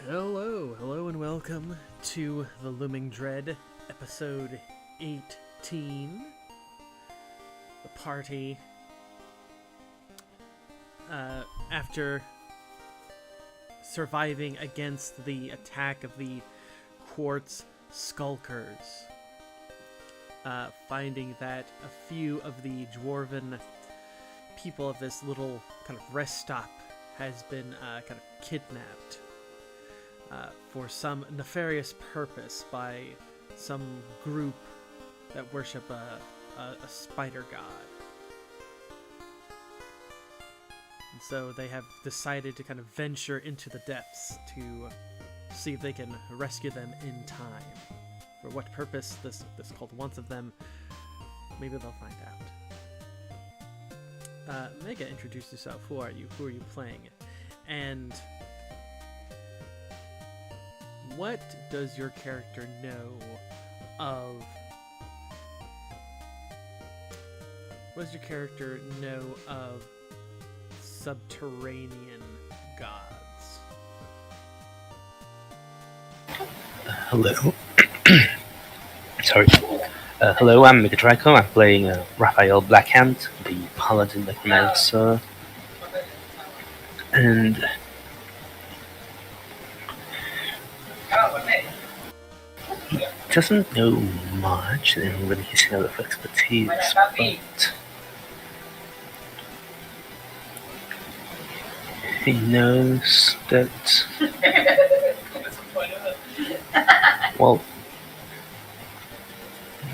Hello and welcome to the Looming Dread, episode 18. The party, after surviving against the attack of the Quartz Skulkers, finding that a few of the dwarven people of this little kind of rest stop has been kind of kidnapped for some nefarious purpose by some group that worship a spider god. And so they have decided to kind of venture into the depths to see if they can rescue them in time. For what purpose this cult wants of them, maybe they'll find out. Mega, introduce yourself. Who are you? Who are you playing? And what does your character know of... What does your character know of subterranean gods? Hello. Sorry. Hello, I'm Czepeku. I'm playing Raphael Blackhand, the Paladin Necromancer. And he doesn't know much in really his area of expertise, but he knows that, well,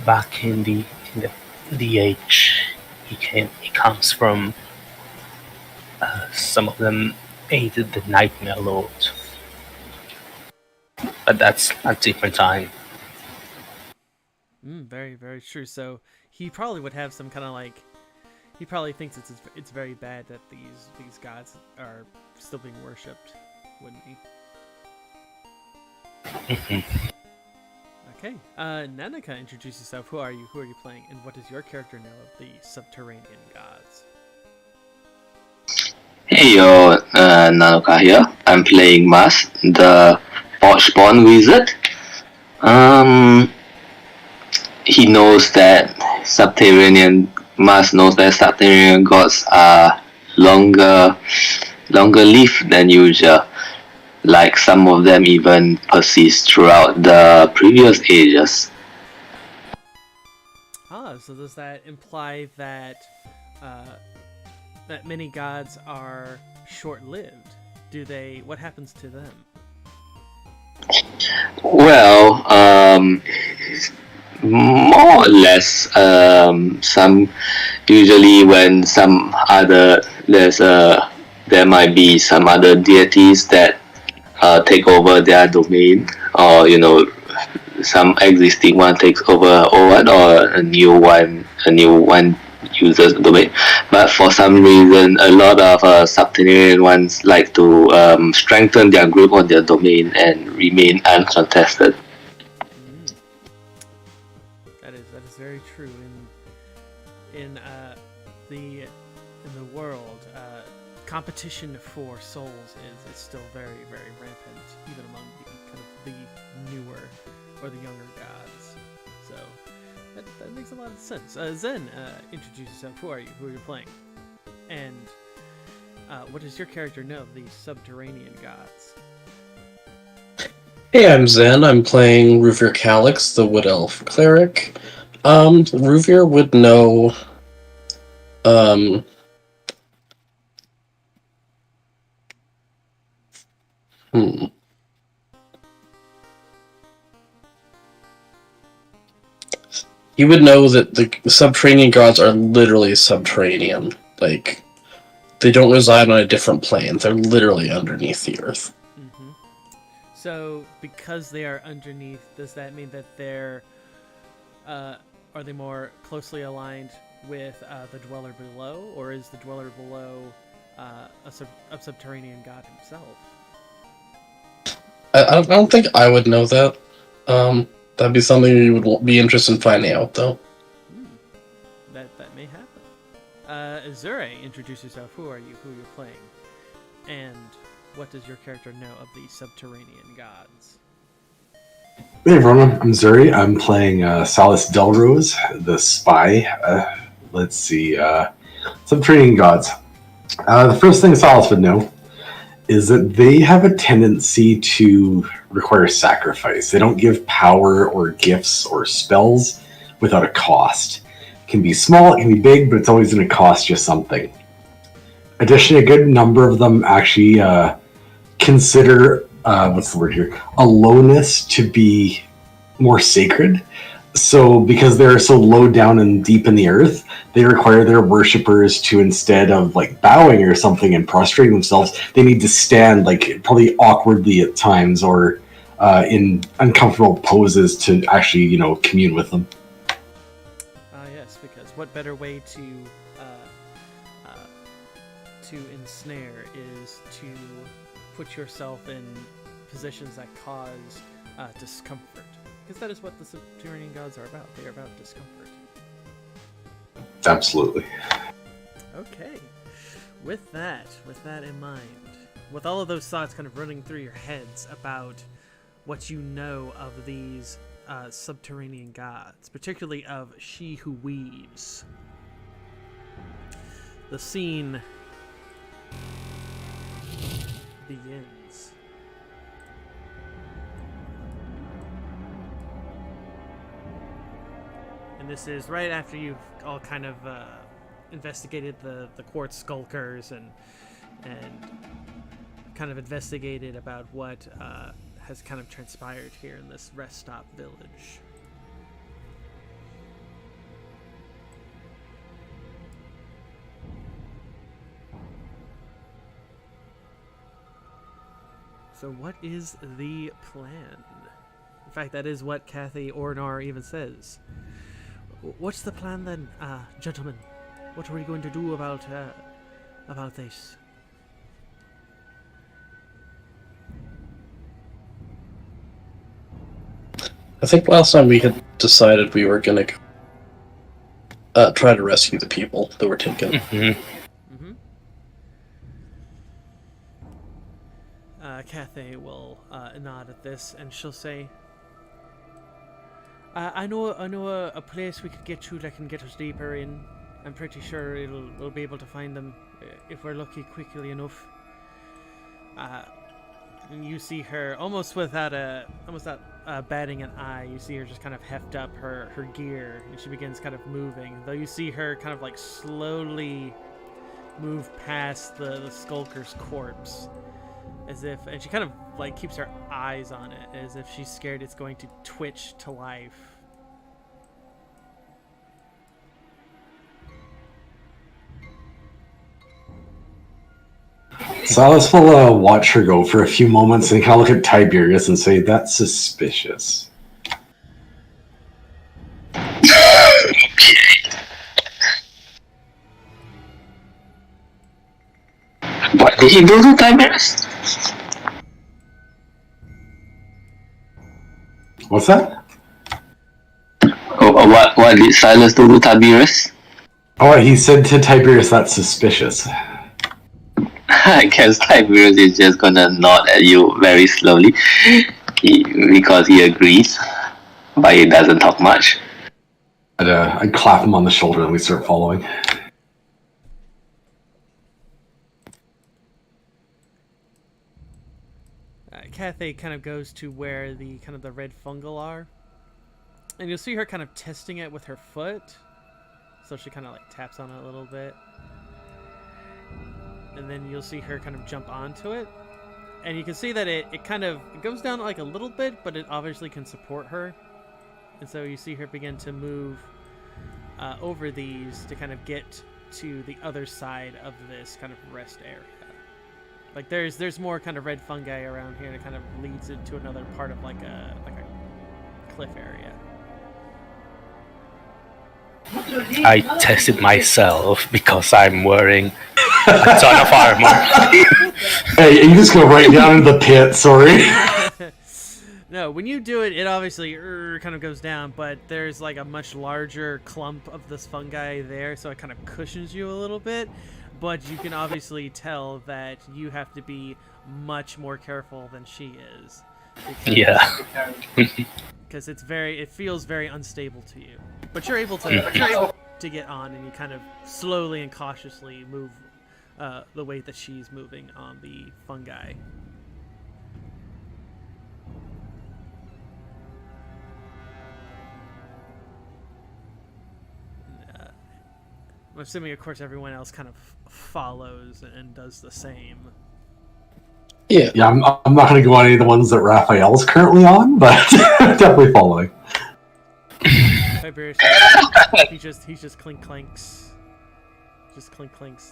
back in the age he comes from, some of them aided the Nightmare Lord, but that's a different time. Very, very true. So he probably would have some kind of like... He probably thinks it's very bad that these gods are still being worshipped, wouldn't he? Okay. Nanika, introduce yourself. Who are you? Who are you playing? And what does your character know of the subterranean gods? Hey yo, Nanuka here. I'm playing Mas, the Spawn Wizard. He knows that Mas knows that subterranean gods are longer lived than usual. Like some of them even persist throughout the previous ages. So does that imply that that many gods are short-lived? What happens to them? Well, more or less, some usually when some other there might be some other deities that take over their domain, or some existing one takes over or a new one uses the domain. But for some reason, a lot of subterranean ones like to strengthen their group on their domain and remain uncontested. That is very true. In the world, competition for souls is still very, very rampant, even among the newer or the younger gods. So that makes a lot of sense. Zen, introduce yourself. Who are you? Who are you playing? And what does your character know of these subterranean gods? Hey, I'm Zen. I'm playing Ruvir Calyx, the Wood Elf Cleric. Ruvir would know, He would know that the subterranean gods are literally subterranean. Like, they don't reside on a different plane. They're literally underneath the earth. Mm-hmm. So, because they are underneath, does that mean that they're... are they more closely aligned with the Dweller Below? Or is the Dweller Below a subterranean god himself? I don't think I would know that. That'd be something you would be interested in finding out, though. That may happen. Azure, introduce yourself. Who are you? Who are you playing? And what does your character know of the subterranean gods? Hey everyone, I'm Zuri. I'm playing Salis Delrose, the spy. Let's see. Subterranean gods. The first thing Salis would know is that they have a tendency to require sacrifice. They don't give power or gifts or spells without a cost. It can be small, it can be big, but it's always going to cost you something. Additionally, a good number of them actually consider, aloneness to be more sacred. So because they're so low down and deep in the earth, they require their worshippers to, instead of like bowing or something and prostrating themselves, they need to stand like probably awkwardly at times or in uncomfortable poses to actually, commune with them. Yes, because what better way to ensnare is to put yourself in positions that cause discomfort. Because that is what the subterranean gods are about. They are about discomfort. Absolutely. Okay. With that in mind, with all of those thoughts kind of running through your heads about what you know of these subterranean gods, particularly of She Who Weaves, the scene begins. And this is right after you've all kind of investigated the quartz skulkers and kind of investigated about what has kind of transpired here in this rest stop village. So what is the plan? In fact, that is what Kathy Ornar even says. What's the plan then, gentlemen? What are we going to do about this? I think last time we had decided we were going to try to rescue the people that were taken. Mm-hmm. Cathay will nod at this, and she'll say, "I know a place we could get to that can get us deeper in. I'm pretty sure we'll be able to find them if we're lucky quickly enough." And you see her almost without batting an eye. You see her just kind of heft up her gear, and she begins kind of moving. Though you see her kind of like slowly move past the skulker's corpse. As if, and she kind of like keeps her eyes on it, as if she's scared it's going to twitch to life. Salis will watch her go for a few moments and kind of look at Tiberius and say, "That's suspicious." What did he do to Tiberius? What's that? What did Silas do to Tiberius? Oh, he said to Tiberius, "That's suspicious." I guess Tiberius is just gonna nod at you very slowly because he agrees, but he doesn't talk much. I'd clap him on the shoulder and we start following. Cathay kind of goes to where the red fungal are, and you'll see her kind of testing it with her foot. So she kind of like taps on it a little bit, and then you'll see her kind of jump onto it, and you can see that it goes down like a little bit, but it obviously can support her, and so you see her begin to move over these to kind of get to the other side of this kind of rest area. Like there's more kind of red fungi around here that kind of leads into another part of like a cliff area. I tested myself because I'm wearing a ton of armor. Hey, you just go right down into the pit, sorry. No, when you do it, it obviously kind of goes down, but there's like a much larger clump of this fungi there, so it kind of cushions you a little bit. but you can obviously tell that you have to be much more careful than she is. Yeah. Because it feels very unstable to you. But you're able to get on, and you kind of slowly and cautiously move the way that she's moving on the fungi. I'm assuming, of course, everyone else kind of follows and does the same. Yeah. Yeah, I'm not going to go on any of the ones that Raphael's currently on, but definitely following. Tiberius, he just clink clanks,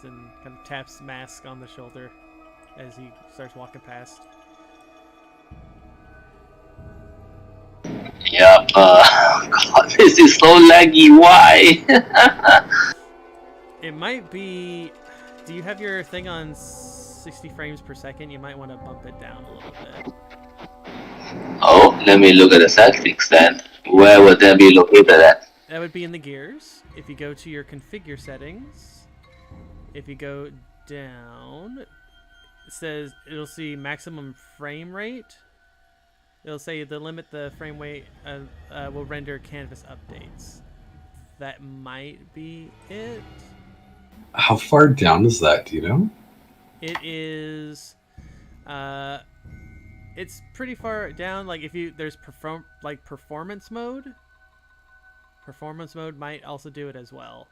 and kind of taps Mask on the shoulder as he starts walking past. Yep. God, this is so laggy. Why? It might be. Do you have your thing on 60 frames per second? You might want to bump it down a little bit. Oh, let me look at the settings then. Where would that be located at? That would be in the gears. If you go to your configure settings, if you go down, it'll see maximum frame rate. It'll say the frame rate will render canvas updates. That might be it. How far down is that? Do you know? It is. It's pretty far down. Like there's performance mode. Performance mode might also do it as well.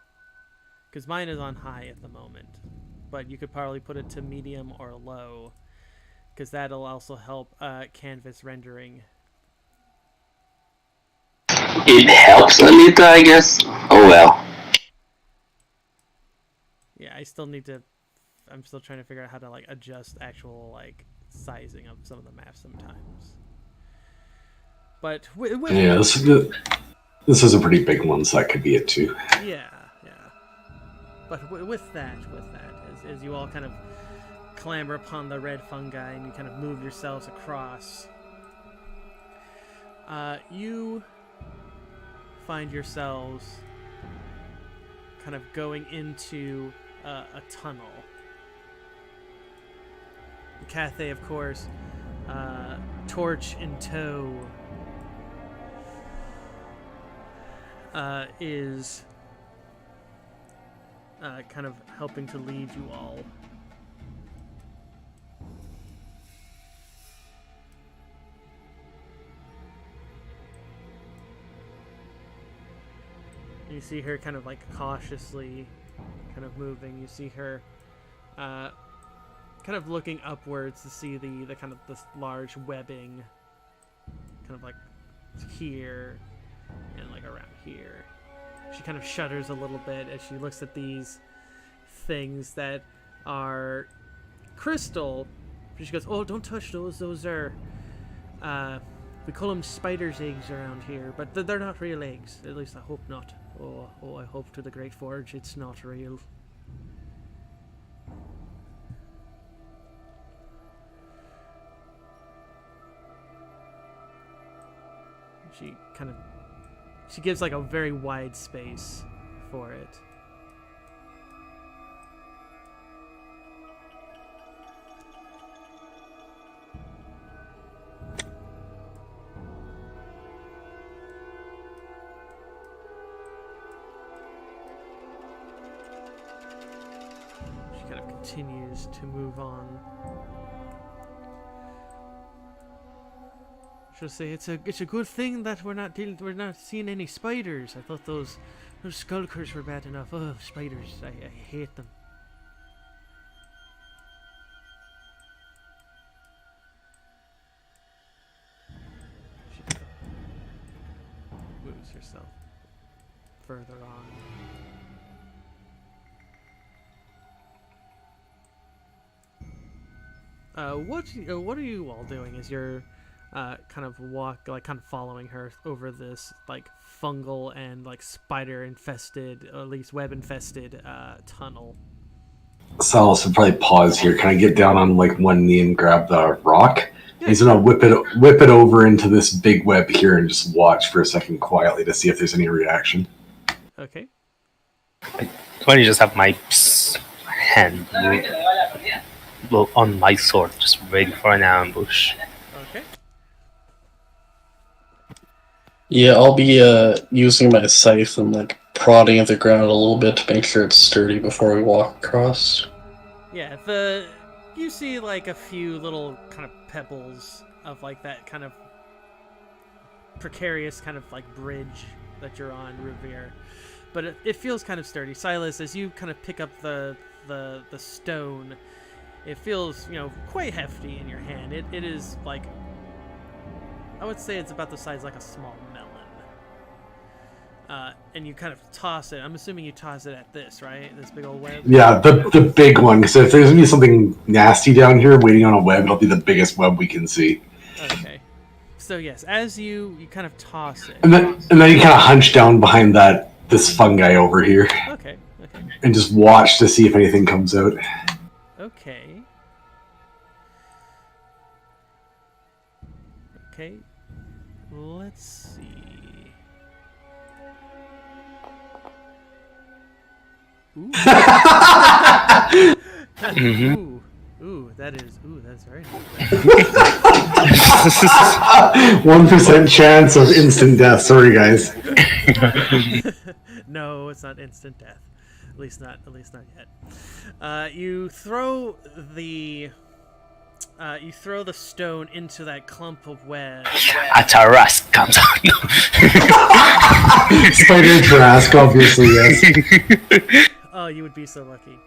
Because mine is on high at the moment, but you could probably put it to medium or low, because that'll also help canvas rendering. It helps a little, I guess. Oh well. Yeah, I'm still trying to figure out how to adjust actual sizing of some of the maps sometimes. But Yeah, this is a pretty big one, so that could be it too. Yeah. But with that, as you all kind of clamber upon the red fungi and you kind of move yourselves across, you find yourselves kind of going into a tunnel. The Cathay, of course, torch in tow, is kind of helping to lead you all. You see her kind of cautiously kind of moving. You see her kind of looking upwards to see the kind of this large webbing kind of here and around here. She kind of shudders a little bit as she looks at these things that are crystal. She goes, "Oh, don't touch those. Those are we call them spiders' eggs around here, but they're not real eggs. At least I hope not. Oh, I hope to the Great Forge it's not real." She gives a very wide space for it. She kind of continues to move on. She'll say, it's a good thing that we're not seeing any spiders. I thought those skulkers were bad enough. Oh, spiders! I hate them. She moves herself further on. What are you all doing as you're kind of following her over this fungal and spider infested, or at least web infested tunnel? Salas would probably pause here. Can I get down on one knee and grab the rock? Yeah. He's gonna whip it over into this big web here and just watch for a second quietly to see if there's any reaction. Okay. Why don't you just have my hand on my sword, just ready for an ambush. Okay. Yeah, I'll be using my scythe and like prodding at the ground a little bit to make sure it's sturdy before we walk across. Yeah, you see like a few little kind of pebbles of like that kind of precarious kind of like bridge that you're on, Revere. But it feels kind of sturdy. Silas, as you kind of pick up the stone, it feels, quite hefty in your hand. It is like, I would say it's about the size like a small melon. And you kind of toss it. I'm assuming you toss it at this, right? This big old web? Yeah, the big one. Because if there's going to be something nasty down here waiting on a web, it'll be the biggest web we can see. Okay. So yes, as you kind of toss it. And then you kind of hunch down behind this fungi over here. Okay. And just watch to see if anything comes out. Okay. Let's see. Ooh. That's very nice. 1% chance of instant death. Sorry, guys. No, it's not instant death. At least not yet. You throw the stone into that clump of web. A Tarask comes out. Spider Trask, obviously, yes. Oh, you would be so lucky.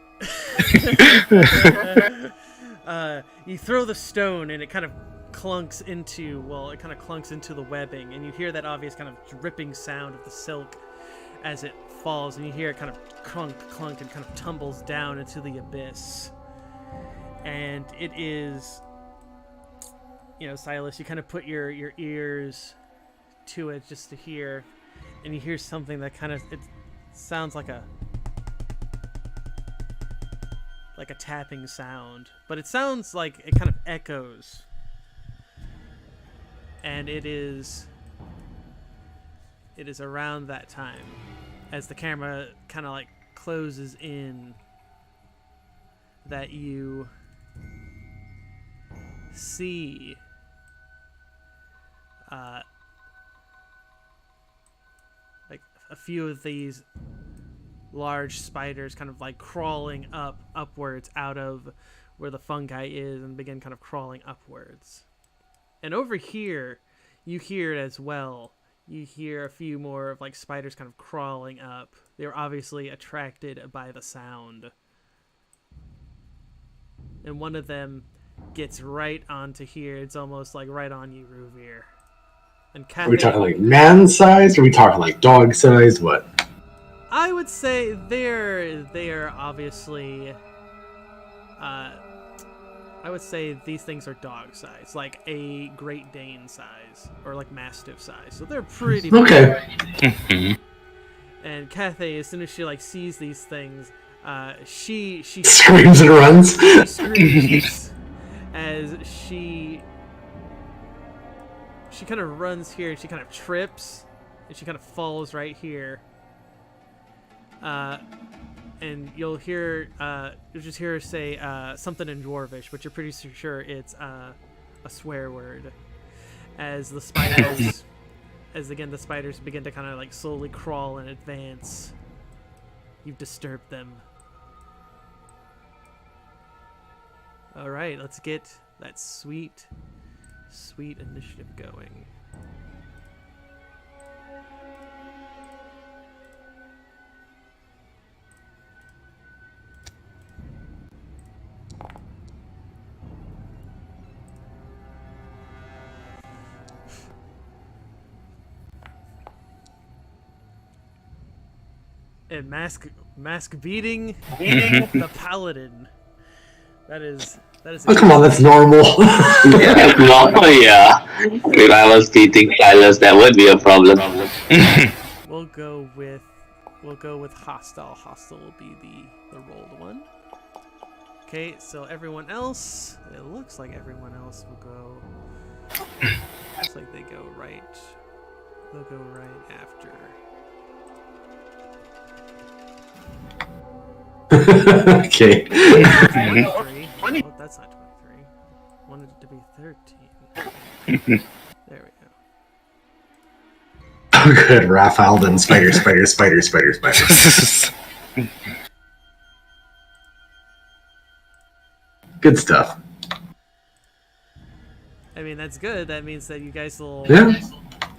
You throw the stone and it kind of clunks into the webbing, and you hear that obvious kind of dripping sound of the silk as it falls, and you hear it kind of clunk, and kind of tumbles down into the abyss. And it is, Silas, you kind of put your ears to it just to hear, and you hear something that kind of, it sounds like a tapping sound, but it sounds like it kind of echoes, and it is around that time as the camera kind of like closes in that you see like a few of these large spiders kind of like crawling upwards out of where the fungi is, and begin kind of crawling upwards. And over here, you hear it as well. You hear a few more of like spiders kind of crawling up. They're obviously attracted by the sound. And one of them gets right onto here. It's almost like right on you, Ruvir. And Are we talking like man size? Are we talking like dog size? What? I would say they're obviously. I would say these things are dog size, like a Great Dane size or like Mastiff size. So they're pretty big. Okay. And Cathay, as soon as she like sees these things, she Screams and runs. She screams as she kind of runs here, and she kind of trips, and she kind of falls right here. And you'll just hear her say something in Dwarvish, but you're pretty sure it's a swear word. As the spiders, the spiders begin to kind of like slowly crawl and advance. You've disturbed them. All right, let's get that sweet initiative going. And mask beating the paladin. That is. Oh, come on, that's normal. Yeah, normal, yeah. If I was beating Silas, that would be a problem. We'll go with hostile. Hostile will be the rolled one. Okay, so everyone else, it looks like everyone else will go. Looks like they go right. They'll go right after. Okay. 23. Oh, that's not 23. Wanted it to be 13. There we go. Oh, good. Raphael, then spider. Good stuff. I mean, that's good. That means that you guys will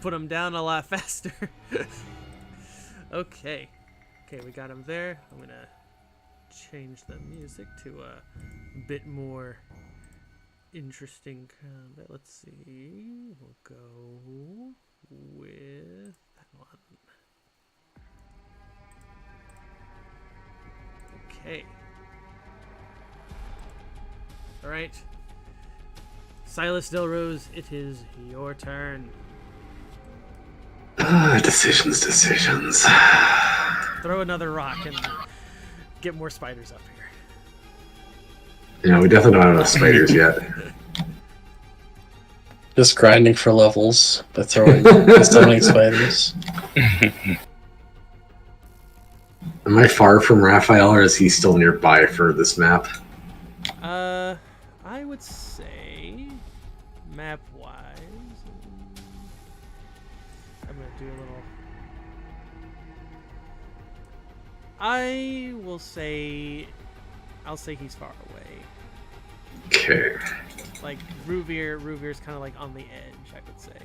put them down a lot faster. Okay. Okay, we got him there. I'm gonna change the music to a bit more interesting combat. Let's see. We'll go with that one. Okay. Alright. Silas Delrose, it is your turn. Decisions. Throw another rock and get more spiders up here. Yeah, we definitely don't have enough spiders yet. Just grinding for levels by throwing stunning spiders. Am I far from Raphael, or is he still nearby for this map? I would say map-wise, I'm gonna do a little. I'll say he's far away. Okay. Like Ruvir's kind of like on the edge, I would say.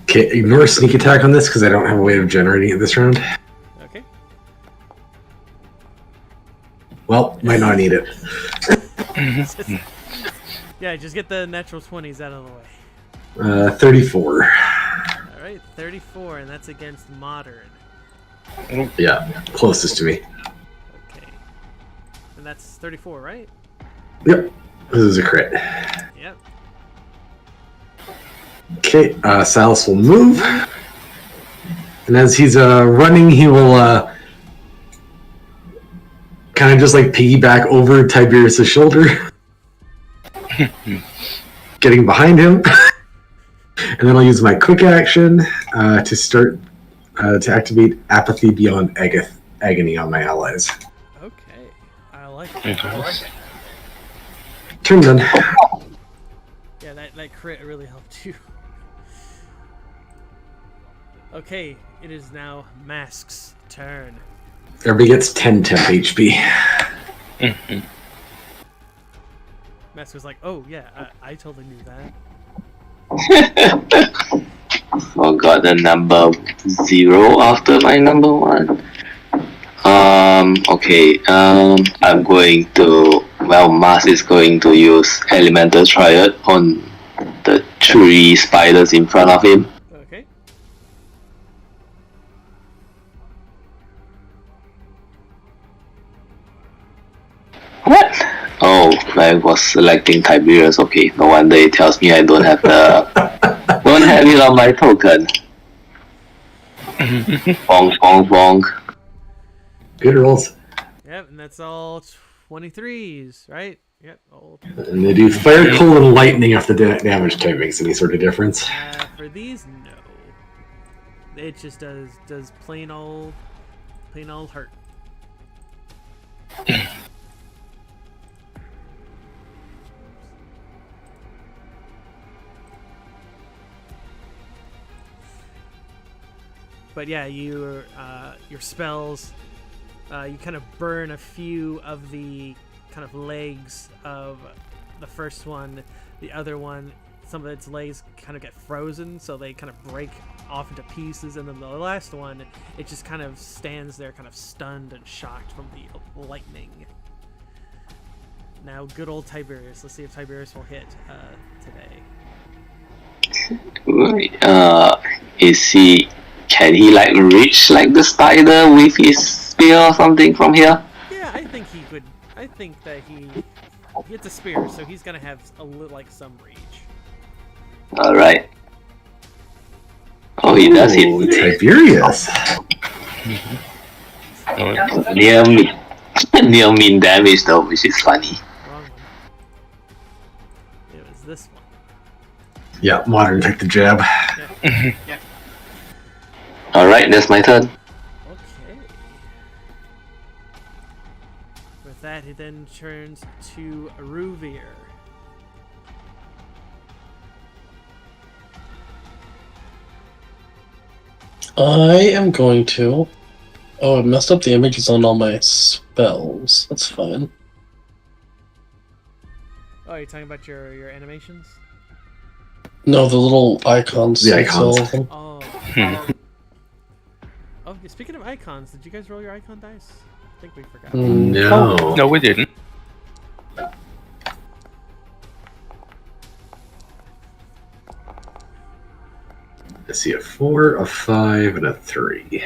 Okay, ignore sneak attack on this because I don't have a way of generating it this round. Okay. Well, might not need it. Yeah, just get the natural 20s out of the way. 34. All right, 34, and that's against modern. Yeah, closest to me. Okay. And that's 34, right? Yep, this is a crit. Yep. Okay, Silas will move. And as he's running, he will kind of just like piggyback over Tiberius' shoulder. Getting behind him. And then I'll use my quick action to start to activate Apathy Beyond Agony on my allies. Okay. I like it. Turn done. Yeah, that crit really helped you. Okay, it is now Mask's turn. Everybody gets 10 temp HP. Mask was like, oh yeah, I totally knew that. Forgot the number 0 after my number 1. Okay, I'm going to, Mars is going to use Elemental Triad on the 3 spiders in front of him. Okay. What? Oh, I was selecting Tiberius. Okay, no wonder it tells me I don't have it on my token. Bonk. Good rolls. Yep, and that's all 23s, right? Yep, all. And they do fire, cold, and lightning if the damage type makes any sort of difference. For these, no. It just does plain old hurt. But yeah, your spells, you kind of burn a few of the kind of legs of the first one. The other one, some of its legs kind of get frozen, so they kind of break off into pieces. And then the last one, it just kind of stands there kind of stunned and shocked from the lightning. Now, good old Tiberius. Let's see if Tiberius will hit today. Can he like reach like the spider with his spear or something from here? Yeah, I think he could. I think that he hits a spear, so he's gonna have some reach. All right. Oh, he does hit. Tiberius. Near mean damage though, which is funny. Wrong one. It was this one. Yeah, modern took the jab. Yeah. Alright, that's my turn. Okay. With that, he then turns to Ruvir. I am going to. Oh, I messed up the images on all my spells. That's fine. Oh, you're talking about your animations? No, the little icons. The next to all icons. of them. Oh. Oh, speaking of icons, did you guys roll your icon dice? I think we forgot. No. No, we didn't. I see a 4, a 5, and a 3.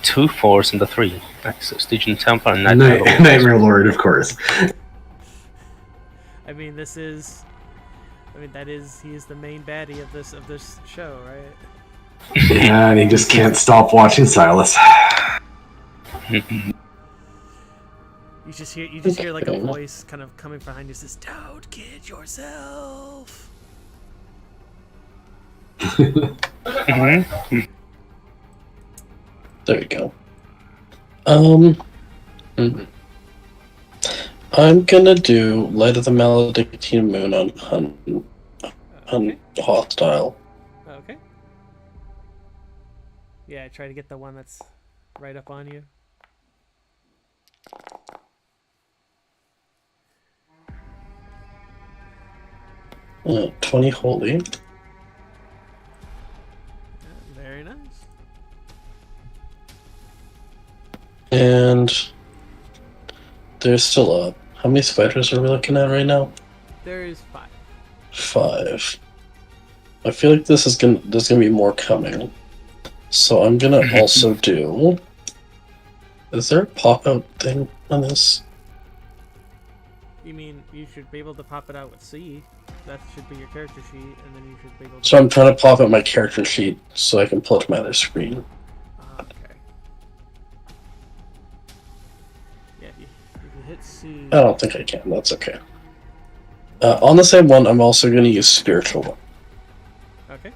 2 4s and a 3. Nice. Stygian Temple and Nightmare Lord, of course. I mean, he is the main baddie of this show, right? Yeah, and he just can't stop watching Silas. You just hear like a voice kind of coming behind you, says, "Don't kid yourself." Mm-hmm. There you go. I'm gonna do Light of the Maledictine Moon on Hostile. Okay. Yeah, try to get the one that's right up on you. 20 holy. Yeah, very nice. And they're still up. How many spiders are we looking at right now? There is 5. 5. I feel like there's gonna be more coming. So I'm gonna also do. Is there a pop-out thing on this? You mean you should be able to pop it out with C? That should be your character sheet, and then you should be able to... So I'm trying to pop out my character sheet so I can pull it to my other screen. Okay. Yeah, if you hit C... I don't think I can. That's okay. On the same one, I'm also going to use Spiritual One. Okay.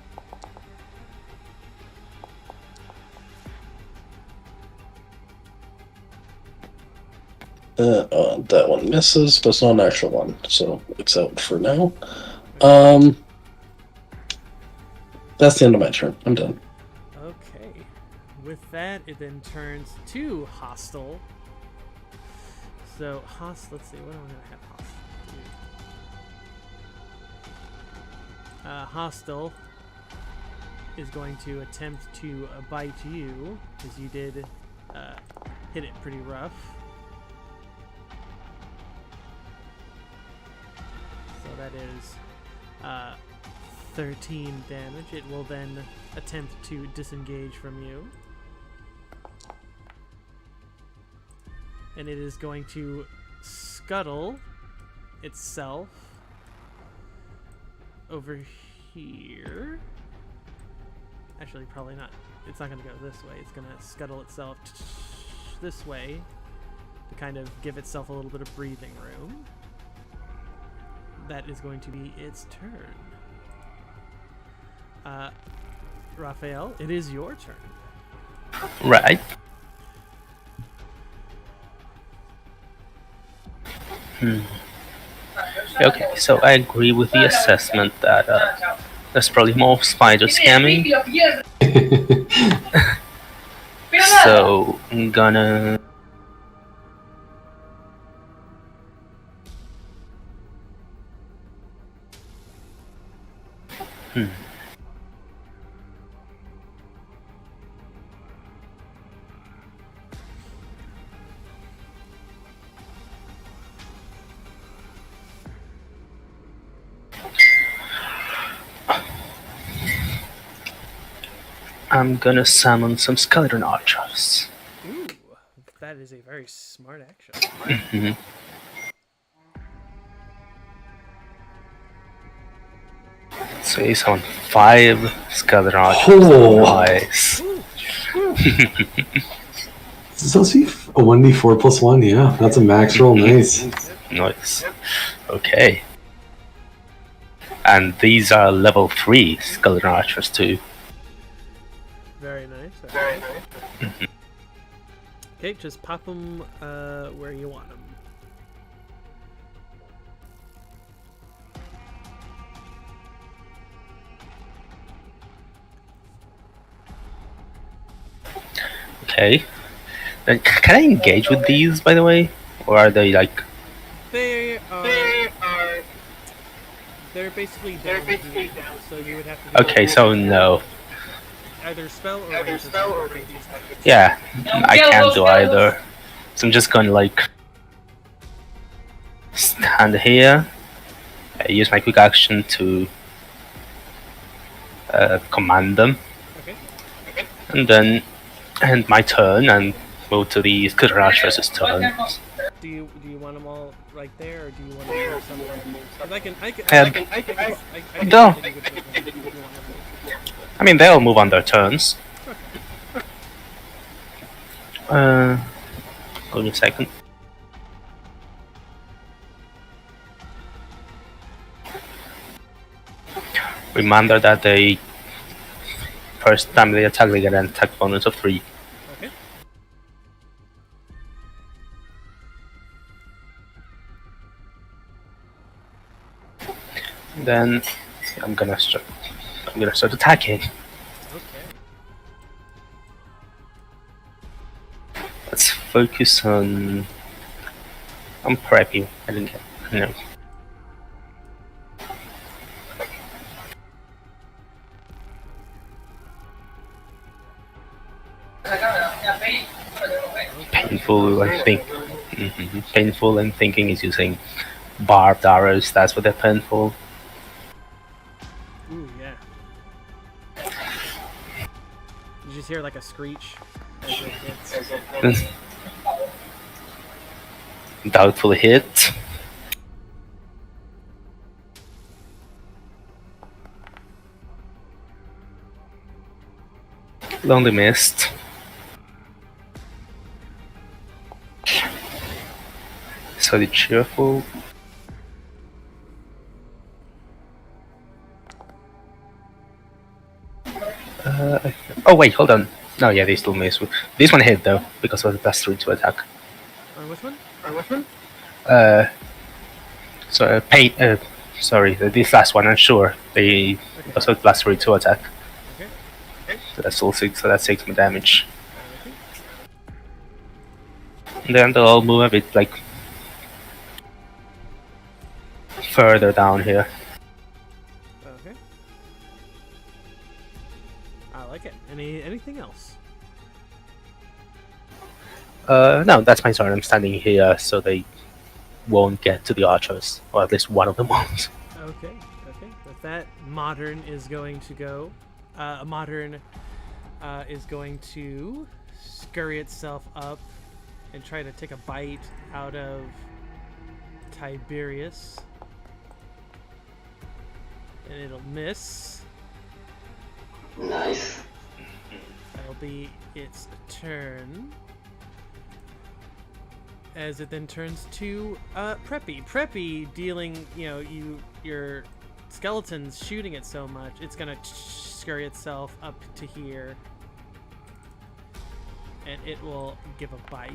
That one misses, but it's not an actual one, so it's out for now. That's the end of my turn. I'm done. Okay. With that, it then turns to Hostile. So, let's see, what am I going to have Hostile do? Hostile is going to attempt to bite you, because you did hit it pretty rough. So that is 13 damage. It will then attempt to disengage from you. And it is going to scuttle itself over here. Actually, probably not. It's not going to go this way. It's going to scuttle itself this way to kind of give itself a little bit of breathing room. That is going to be its turn. Raphael, it is your turn. Right. Okay, so I agree with the assessment that there's probably more spiders scamming. So I'm gonna... I'm gonna summon some skeleton archers. Ooh, that is a very smart action. Mm-hmm. So he's on 5 skeleton archers. Oh. Nice. So see a 1d4 plus 1, yeah. That's a max roll, nice. Nice. Okay. And these are level 3 skeleton archers too. Very nice. Very nice. Okay, just pop them where you want them. Okay. Can I engage with these, by the way? Or are they like... They are... They're basically down, so you would have to do Okay, so no. either spell or range. Yeah, I can't do either. So I'm just gonna like... stand here. Use my quick action to... command them. Okay. And then end my turn and move to the skeleton archers' turn. Do you want them all right there, or do you want to move somewhere? I can No. I mean, they'll move on their turns. Give me a second. Reminder that they first time they attack, they get an attack bonus of 3. Okay. Then I'm gonna start attacking. Okay. Let's focus on preppy. I didn't get no. Painful, I think. Painful and thinking is using barbed arrows. That's what they're painful. Ooh, yeah. You just hear like a screech as it hits. Doubtful hit. Lonely missed. So cheerful. Oh wait, hold on. No, yeah, they still miss. This one hit though because of the +3 to attack. Which one? Sorry, this last one. I'm sure they because of +3 to attack. Okay. So that's all 6. So that's 6 more damage. And then they'll all move a bit like further down here. Okay. I like it. Anything else? No, that's my turn. I'm standing here, so they won't get to the archers, or at least one of them won't. Okay. With that, Modern is going to go. Modern is going to scurry itself up and try to take a bite out of Tiberius. And it'll miss. Nice. That'll be its turn. As it then turns to Preppy. Preppy dealing, your skeleton's shooting it so much, it's gonna scurry itself up to here. And it will give a bite.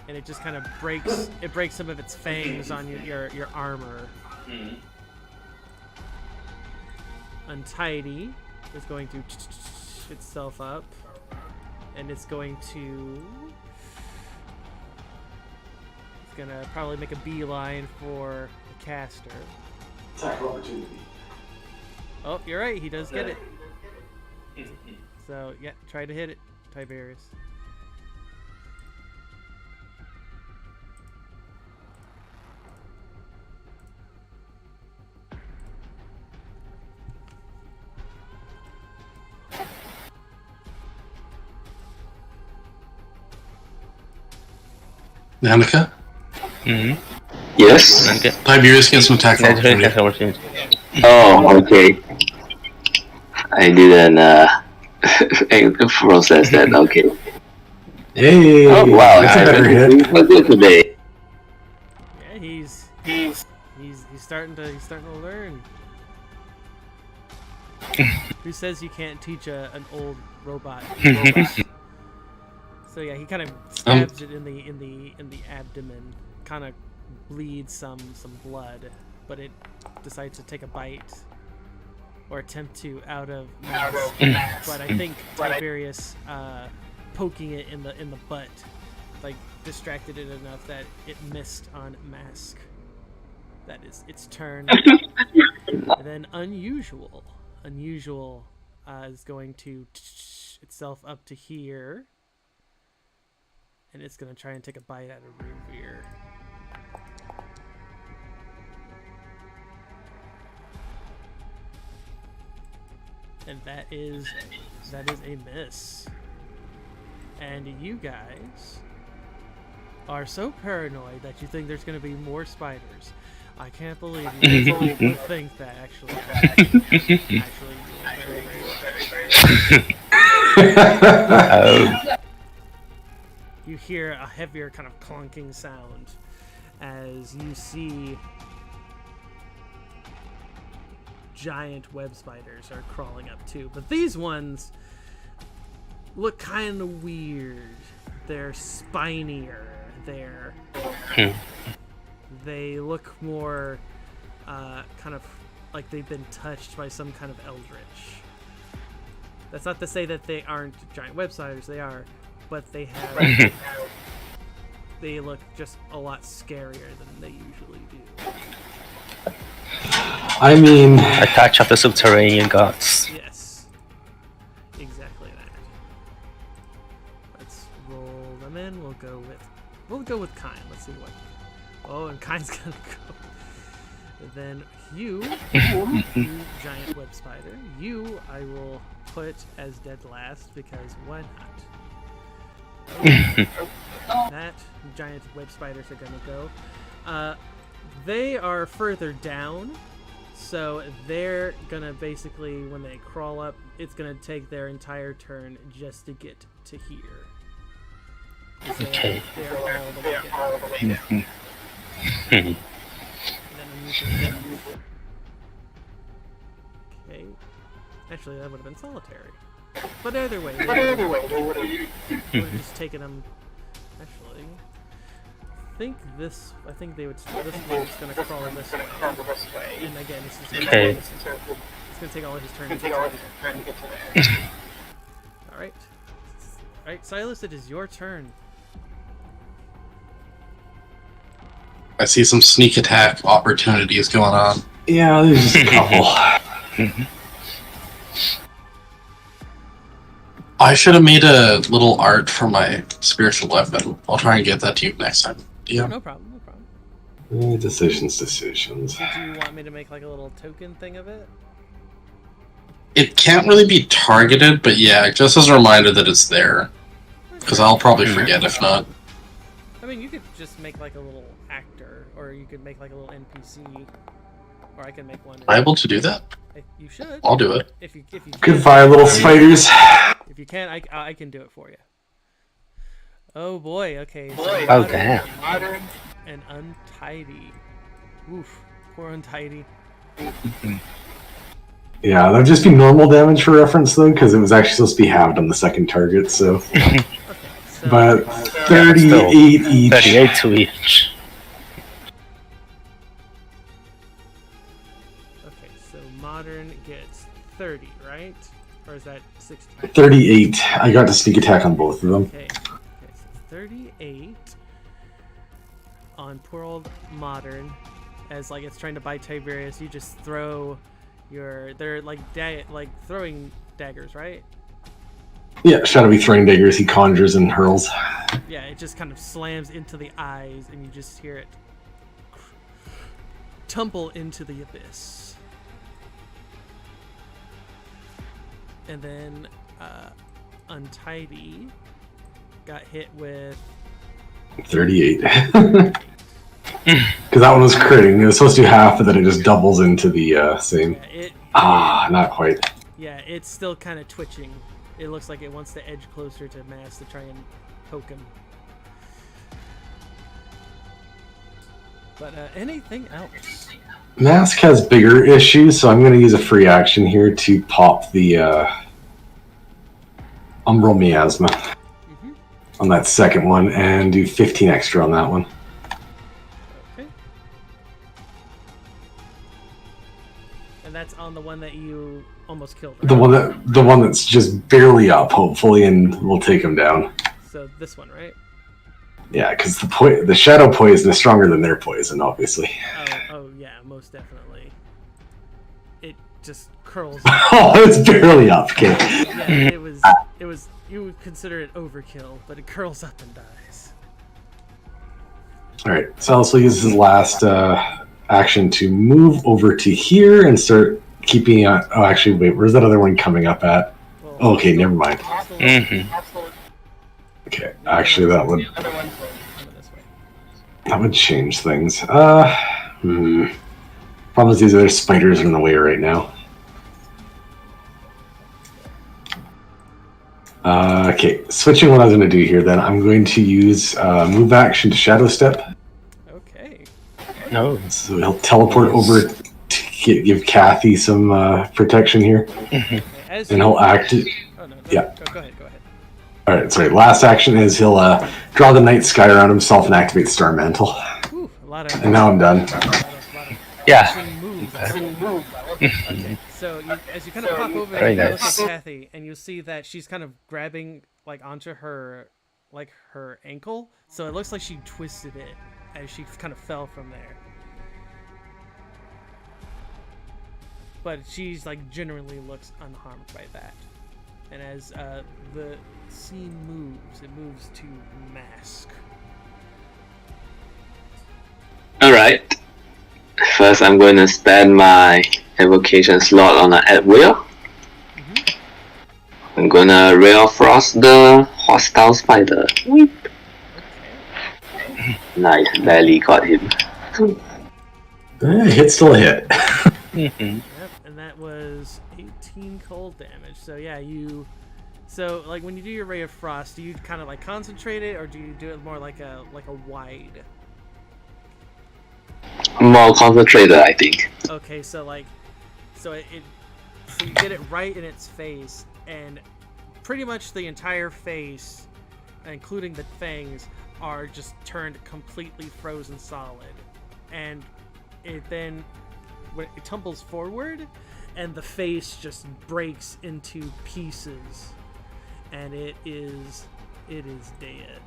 And it just kind of breaks some of its fangs on your armor. Untidy is going to itself up, and it's going to gonna probably make a beeline for the caster. Attack opportunity. Oh, you're right, he does get it. So yeah, try to hit it, Tiberius. Danica? Yes. Okay. Tiberius gets an attack opportunity. Oh, okay. I didn't process that. Okay. Yay! Oh wow! That's a better hit. Good today. Yeah, he's starting to learn. Who says you can't teach an old robot? So yeah, he kind of stabs it in the abdomen, kind of bleeds some blood, but it decides to take a bite or attempt to out of mask. But I think Tiberius poking it in the butt like distracted it enough that it missed on mask. That is its turn. And then unusual is going to itself up to here, and it's going to try and take a bite out of Ruvir. And that is a miss. And you guys are so paranoid that you think there's going to be more spiders. I can't believe you think that, actually. Actually, you hear a heavier kind of clunking sound as you see giant web spiders are crawling up too. But these ones look kind of weird. They're spinier. They look more kind of like they've been touched by some kind of eldritch. That's not to say that they aren't giant web spiders, they are, but they have they look just a lot scarier than they usually do. I mean, A touch of the subterranean gods. Yes. Exactly that. Let's roll them in. We'll go with Kine. Let's see what. Oh, and Kine's gonna go. And then you giant web spider. You I will put as dead last because why not? That giant web spiders are gonna go. They are further down, so they're gonna basically, when they crawl up, it's gonna take their entire turn just to get to here. So Okay. they're all the way down. And then okay. Actually, that would have been solitary. But either way, they would have just taken them. Actually, I think they would. This one's gonna crawl this way. And again, this is Okay. it's gonna take all of his turn to get to there. All right, Silas, it is your turn. I see some sneak attack opportunities going on. yeah, there's just a couple. I should have made a little art for my spiritual weapon. I'll try and get that to you next time. Yeah. No problem. No problem. Decisions. Did you want me to make like a little token thing of it? It can't really be targeted, but yeah, just as a reminder that it's there. Because I'll probably forget if not. I mean, you could just make like a little actor, or you could make like a little NPC, or I can make one. Am I able to do that? You should. I'll do it. If you Goodbye, little spiders. If you can, I can do it for you. Oh boy. Okay. So Oh, damn. Modern and untidy. Oof. Poor untidy. Yeah, that'd just be normal damage for reference though, because it was actually supposed to be halved on the second target. So, Okay. So, but 38 each. 38 to each. okay. So modern gets 30, right? Or is that 60? 38. I got to sneak attack on both of them. Okay. So 38 on poor old modern. As like it's trying to bite Tiberius, you just throw they're like throwing daggers, right? Yeah, shadowy throwing daggers. He conjures and hurls. Yeah, it just kind of slams into the eyes, and you just hear it tumble into the abyss. And then Untidy got hit with 38. Because that one was critting. It was supposed to do half, but then it just doubles into the same. Yeah, Not quite. yeah, it's still kind of twitching. It looks like it wants to edge closer to Mass to try and poke him. But anything else? Mask has bigger issues, so I'm going to use a free action here to pop the Umbral Miasma on that second one and do 15 extra on that one. Okay. And that's on the one that you almost killed. Right? The one that's just barely up, hopefully, and we'll take him down. So this one, right? Yeah, because the shadow poison is stronger than their poison, obviously. Oh yeah, most definitely. It just curls. Oh, it's barely up. Okay. Yeah, it was. You would consider it overkill, but it curls up and dies. All right, Salas will use his last action to move over to here and start keeping. Oh, actually, wait. Where's that other one coming up at? Well, okay, never mind. Okay, actually, that would change things. Problem is, these other spiders are in the way right now. Okay, switching what I was going to do here, then I'm going to use move action to shadow step. Okay. No. So he'll teleport over to give Kathy some protection here, and he'll act. Oh no. Yeah. Go ahead. All right, sorry. Last action is he'll draw the night sky around himself and activate Star Mantle. Ooh, And now I'm done. Yeah. Okay, so as you kind of pop over Very and you nice. look at Kathy, and you see that she's kind of grabbing like onto her ankle, so it looks like she twisted it as she kind of fell from there. But she's like generally looks unharmed by that. And as the scene moves, it moves to mask. Alright. First, I'm going to spend my evocation slot on an at will. I'm gonna Ray of Frost the hostile spider. Weep. Nice, barely got him. Hit's still a hit. Yep, and that was 18 cold damage. So yeah, so like when you do your Ray of Frost, do you kind of like concentrate it, or do you do it more like a wide? More concentrated, I think. Okay, so so you get it right in its face, and pretty much the entire face, including the fangs, are just turned completely frozen solid, and when it tumbles forward, and the face just breaks into pieces, and it is dead.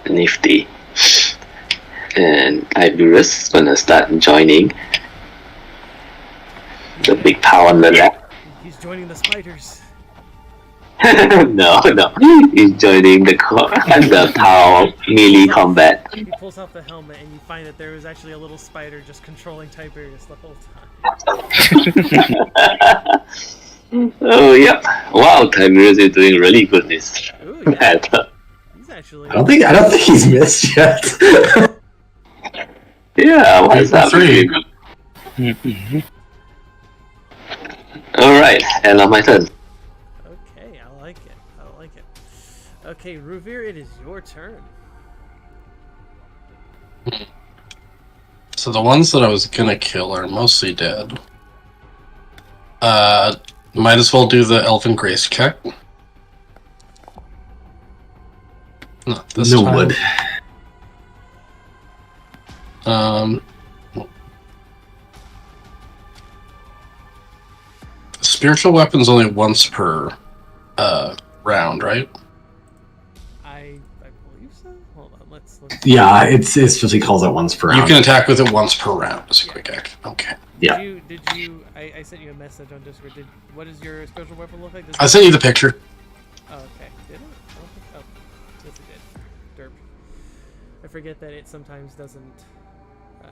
Nifty. And Iberus is gonna start joining the big power on the left. He's joining the spiders. no. He's joining the power melee combat. He pulls out the helmet, and you find that there was actually a little spider just controlling Tiberius the whole time. Oh yeah! Wow, Tiberius is doing really good this Ooh, yeah. battle. He's actually. I don't think he's missed yet. Yeah, what's up? Alright, end of my turn. Okay, I like it. Okay, Ruvir, it is your turn. So the ones that I was gonna kill are mostly dead. Might as well do the Elven Grace check. Not this No time. wood. Spiritual weapon's only once per round, right? I believe so. Hold on, let's. Yeah, it's just he calls it once per round. You can attack with it once per round as a quick action. Okay. Yeah. Did you? I sent you a message on Discord. What does your special weapon look like? I sent you the picture. Oh, okay. Did it? Oh, yes, it did. Derp. I forget that it sometimes doesn't. Okay.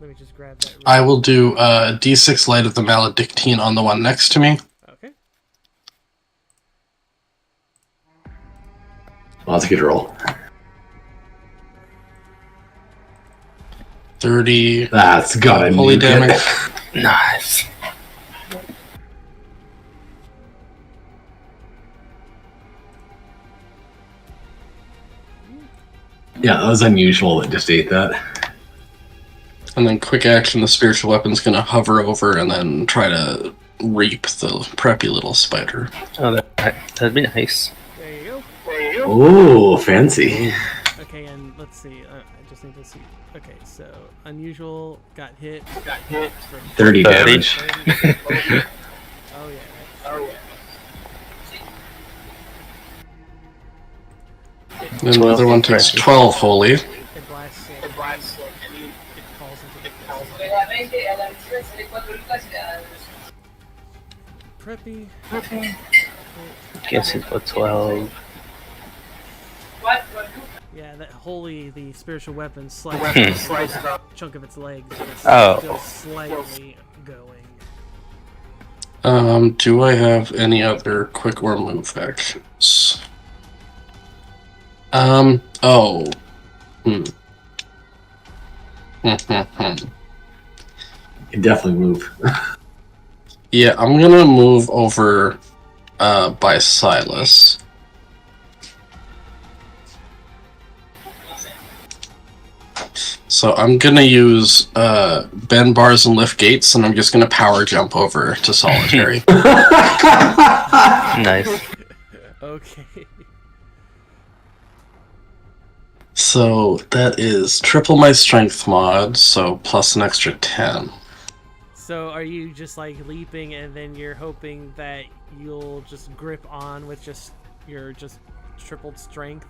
Let me just grab that. I will do D6 Light of the Maledictine on the one next to me. Okay. Well, that's a good roll. 30. That's got it. Holy damage. Nice. Yeah, that was unusual. It just ate that. And then quick action, the spiritual weapon's gonna hover over and then try to reap the preppy little spider. Oh, that'd be nice. There you go. Oh, fancy. Okay, and let's see. I just need to see. Okay, so unusual got hit. 30 damage. 30. Oh yeah. And the other one takes 12 holy. It blasts. It falls into the preppy. Guess it for 12. Yeah, that holy, the spiritual weapon slices a chunk of its legs. But it's Oh. still slightly going. Do I have any other quick or move actions? Oh. You can definitely move. Yeah, I'm gonna move over by Silas. So I'm gonna use bend bars and lift gates, and I'm just gonna power jump over to solitary. Nice. Okay. So that is triple my strength mod, so plus an extra 10. So are you just like leaping and then you're hoping that you'll just grip on with just your just tripled strength?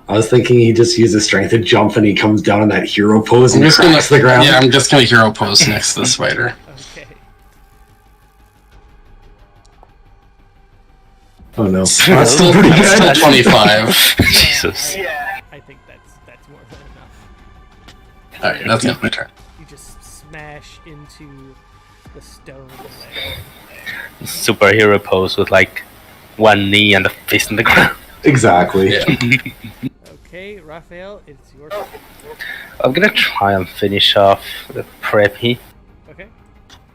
I was thinking he just uses strength to jump and he comes down in that hero pose I'm and just gonna, cracks the ground. yeah, I'm just gonna hero pose next to the spider. Okay. Oh no. That's That's still, pretty that's good. still 25. Jesus. I think that's more than enough. Alright, that's not my turn. You just smash into the stone leg. Superhero pose with like one knee and the face in the ground. Exactly. Yeah. Okay, Raphael, it's your turn. I'm gonna try and finish off the preppy. Okay.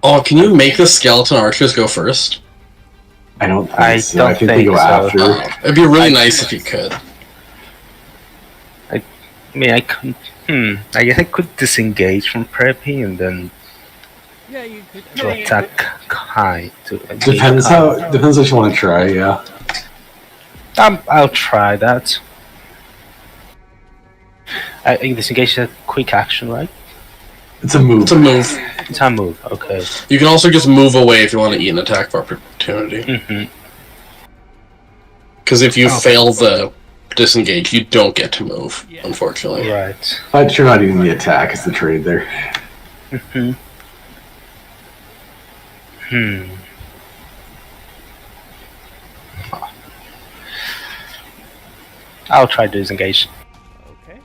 Oh, can you make the skeleton archers go first? I don't think I so. don't I think they think go so. after. Oh, it'd be really nice if you could. I mean, I could. I guess I could disengage from preppy and then Yeah, you could. to attack Kai. Depends what you want to try, yeah. I'll try that. I think disengage is a quick action, right? It's a move. It's a move. It's a move. Okay. You can also just move away if you want to eat an attack of opportunity. Mm-hmm. Because if you fail the disengage, you don't get to move, Yeah. unfortunately. Right. But you're not even the attack, it's the trade there. Mm-hmm. I'll try to disengage. Okay.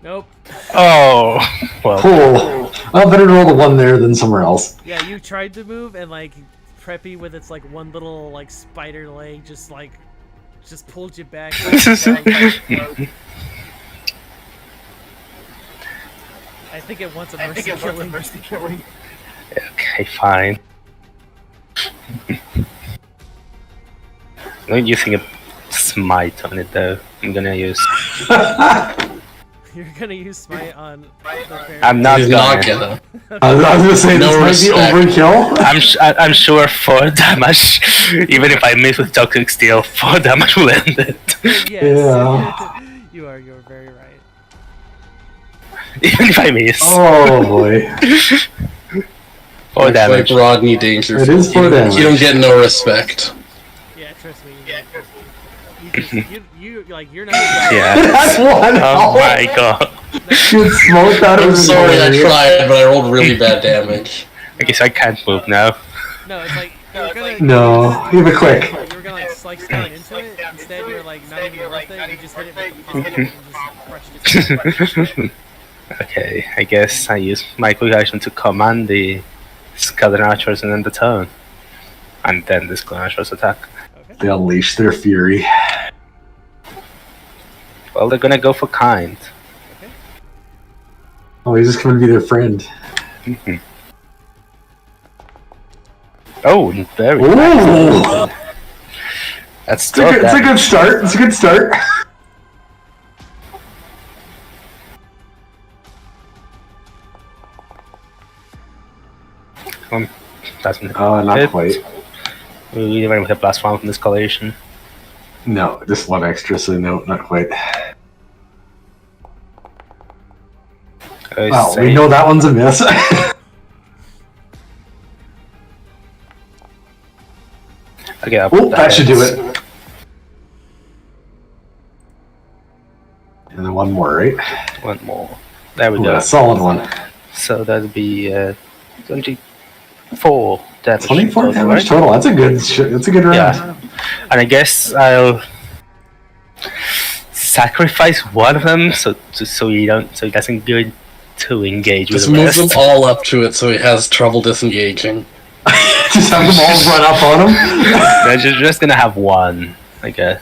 Nope. Oh, well. Cool. I'll better roll the one there than somewhere else. Yeah, you tried to move and like Preppy with its like one little like spider leg just pulled you back. I think it wants a mercy killing. Okay, fine. I'm not using a smite on it though. I'm gonna use. You're gonna use smite on the bear. I'm not He's gonna. not gonna. I was gonna say, No this might be respect. overkill. I'm sure 4 damage, even if I miss with toxic steel, 4 damage will end it. Yes. Yeah. You're very right. Even if I miss. Oh boy. 4 damage. Like Rodney Dangerfield. It is 4 damage. You don't get no respect. Yeah, trust me. You're not. Yeah. That's one. Oh my god. Get smoked out of I'm his sorry I body. tried, but I rolled really bad damage. I guess I can't move now. No, it's like you're gonna. No, give it quick. You were gonna like slice down into it. Instead, you're like not even worth it. You just hit it with the palm and just crushed it. Okay, I guess I use my quick action to command the skeleton archers and then the turn. And then the skeleton archers attack. Okay. They unleash their fury. Well, they're gonna go for kind. Oh, he's just coming to be their friend. Oh, very Ooh! nice. That's It's a good start. It's a good start. one doesn't. Not hit. quite. We never hit +1 from this collation. No, just one extra, so no, not quite. Well, we know that one's a miss. Okay, Oh, that should do it. And then one more, right? One more. There we Ooh, go. a solid one. So that'd be 24 damage. 24 total, damage right? total. That's a good. That's a good round. Yeah. And I guess I'll sacrifice one of them so he doesn't go to engage with Just the move rest. them all up to it so he has trouble disengaging. Just have them all run up on him. They're just gonna have one, I guess.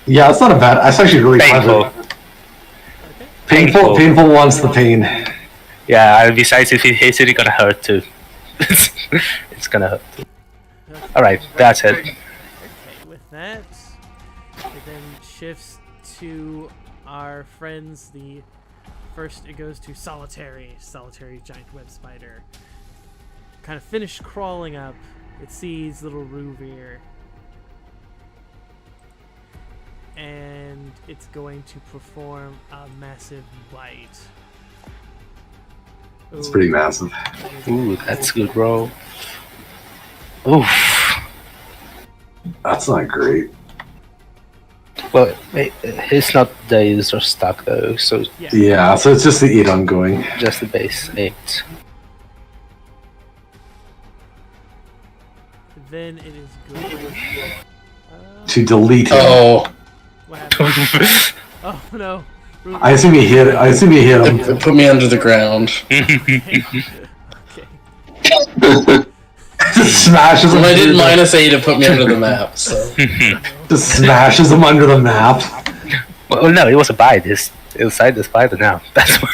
Yeah, that's not a bad. That's actually really Painful. clever. Painful wants the pain. Yeah, and besides, if he hits it, it's gonna hurt too. It's gonna hurt too. Alright, that's it. Okay, with that, it then shifts to our friends. The first, it goes to Solitary giant web spider. Kind of finished crawling up. It sees little Ruvir. And it's going to perform a massive bite. It's pretty massive. Ooh, that's a good roll. Oof. That's not great. Well, it's not dazed or stuck though, so Yeah, so it's just the 8 ongoing. just the base 8. Then it is good. To delete him. Oh, What happened? Oh no. I assume he hit. him. it put me under the ground. Okay. Just smashes him. When I did through the- -8, it put me under the map, so. Just smashes him under the map. Well, no, it was a bite. It's inside the spider now. That's why.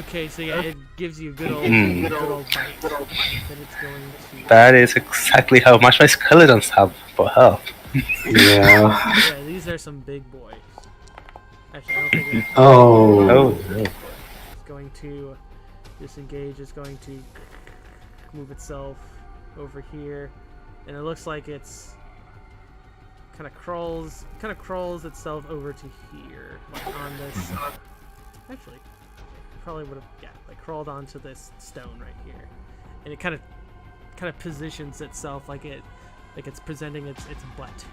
Okay, so yeah, it gives you a good old bite. Then it's going to. That is exactly how much my skeletons have for health. Yeah. Yeah, these are some big boys. Actually, I don't think it's Oh. Oh, no. going to disengage. It's going to move itself over here, and it looks like it's kind of crawls itself over to here, like on this. Actually, probably would have crawled onto this stone right here, and it kind of positions itself like it's presenting its butt,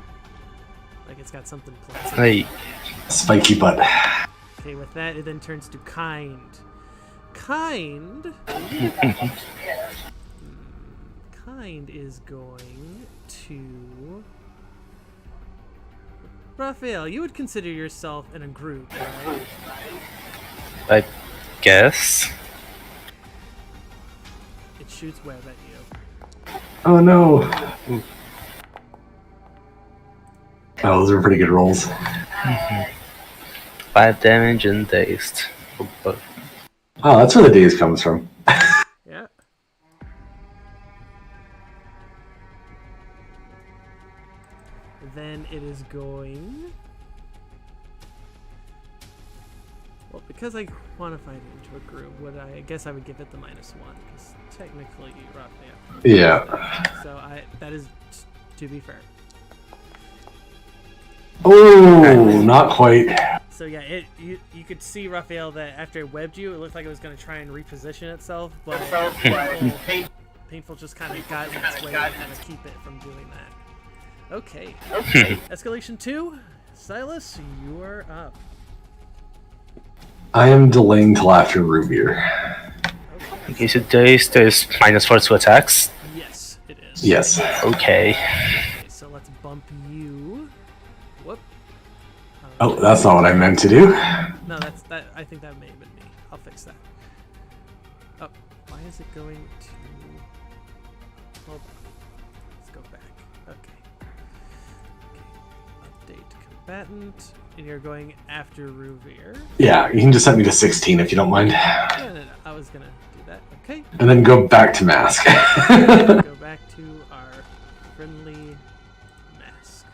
like it's got something planned. Hey, Spiky butt. Okay, with that, it then turns to Kind. Kind is going to. Raphael, you would consider yourself in a group, right? I guess. It shoots web at you. Oh no. Oh, those are pretty good rolls. 5 damage and dazed. But Oh, that's where the daze comes from. Yeah. Then it is going. Well, because I quantified it into a group, I guess I would give it the -1 because technically, roughly. Yeah. So that is to be fair. Oh, not quite. So yeah, you could see Raphael that after it webbed you, it looked like it was going to try and reposition itself, but Painful just kind of got in its way to kind of keep it from doing that. Okay. Escalation 2, Silas, you are up. I am delaying till after Ruvir. okay, so dazed is -4 to attacks. Yes, it is. Yes. Okay. Okay, so let's bump you. Whoop. Oh, that's not what I meant to do. No, that. I think that may have been me. I'll fix that. Oh, why is it going to? Hold on. Let's go back. Okay. Update combatant, and you're going after Ruvir. Yeah, you can just set me to 16 if you don't mind. No. I was gonna do that. Okay. And then go back to Mask. Go back to our friendly Mask.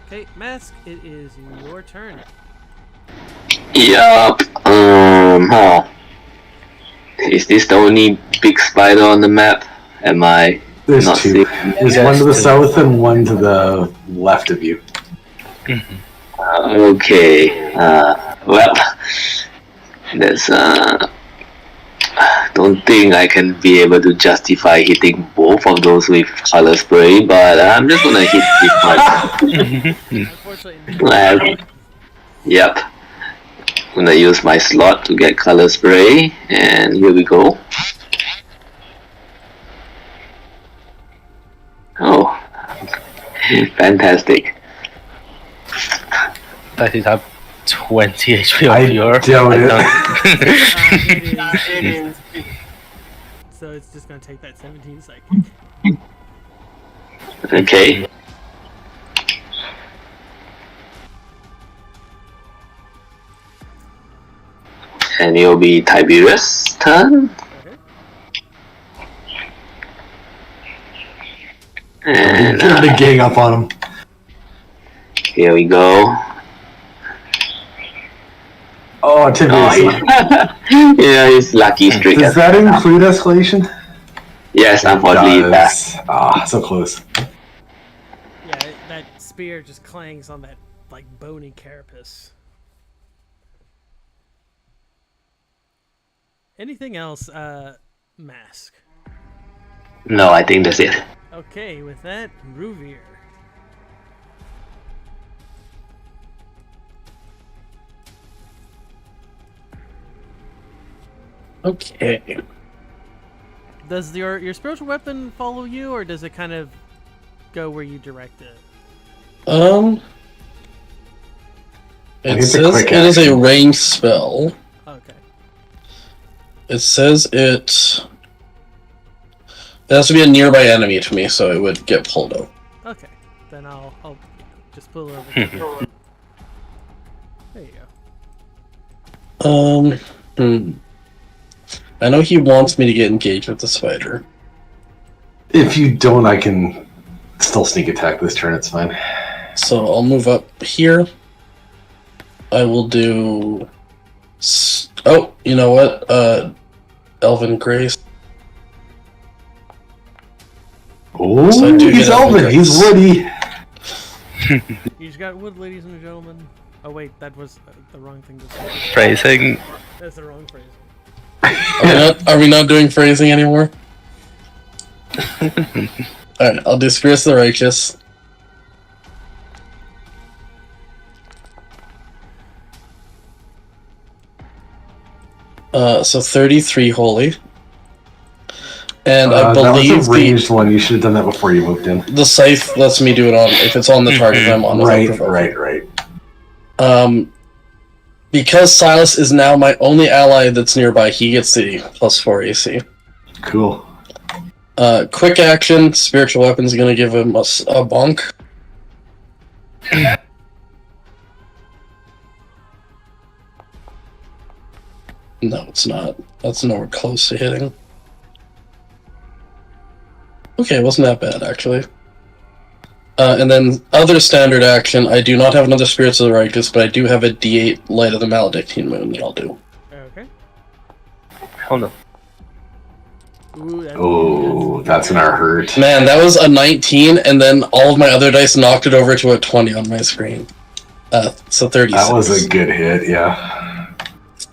Okay, Mask, it is your turn. Yup. Is this the only big spider on the map? Am I There's not two. seeing? There's one to the south and one to the left of you. Okay. Well, that's don't think I can be able to justify hitting both of those with color spray, but I'm just gonna hit this one. Unfortunately, Yep. I'm gonna use my slot to get color spray, and here we go. Oh, fantastic. Does it have 20 HP I of your? doubt it. it is. So it's just gonna take that 17 psychic. Okay. And it'll be Tiberius' turn. And Get a big gang up on him. here we go. Oh, Tiberius. Yeah, his lucky streak. Does that include escalation? Yes, unfortunately, it does. Ah, so close. Yeah, that spear just clangs on that like bony carapace. Anything else, Mask? No, I think that's it. Okay, with that, Ruvir. Okay. Does your spiritual weapon follow you, or does it kind of go where you direct it? It It's a says quick it is a action. ranged spell. Okay. It says it has to be a nearby enemy to me, so it would get pulled out. Okay. Then I'll just pull it over. There you go. I know he wants me to get engaged with the spider. If you don't, I can still sneak attack this turn. It's fine. So I'll move up here. I will do... Oh, you know what? Elven Grace. Oh, So I do he's get Elven. Elven He's Grace. Woody. You just got wood, ladies and gentlemen. Oh wait, that was the wrong thing to say. Phrasing. That's the wrong phrase. Are we not doing phrasing anymore? Alright, I'll do Spirits of the Righteous. So 33 holy. And I That believe was a ranged one. You should have done that before you moved in. the scythe lets me do it on if it's on the target I'm on. Right. Because Silas is now my only ally that's nearby, he gets the +4 AC. Cool. Quick action, spiritual weapon's gonna give him a bonk. No, it's not. That's nowhere close to hitting. Okay, it wasn't that bad, actually. And then, other standard action, I do not have another Spirits of the Righteous, but I do have a D8 Light of the Maledictine Moon that I'll do. Okay. Hold on. Ooh, That's gonna hurt. Man, that was a 19, and then all of my other dice knocked it over to a 20 on my screen. So 36. That was a good hit, yeah.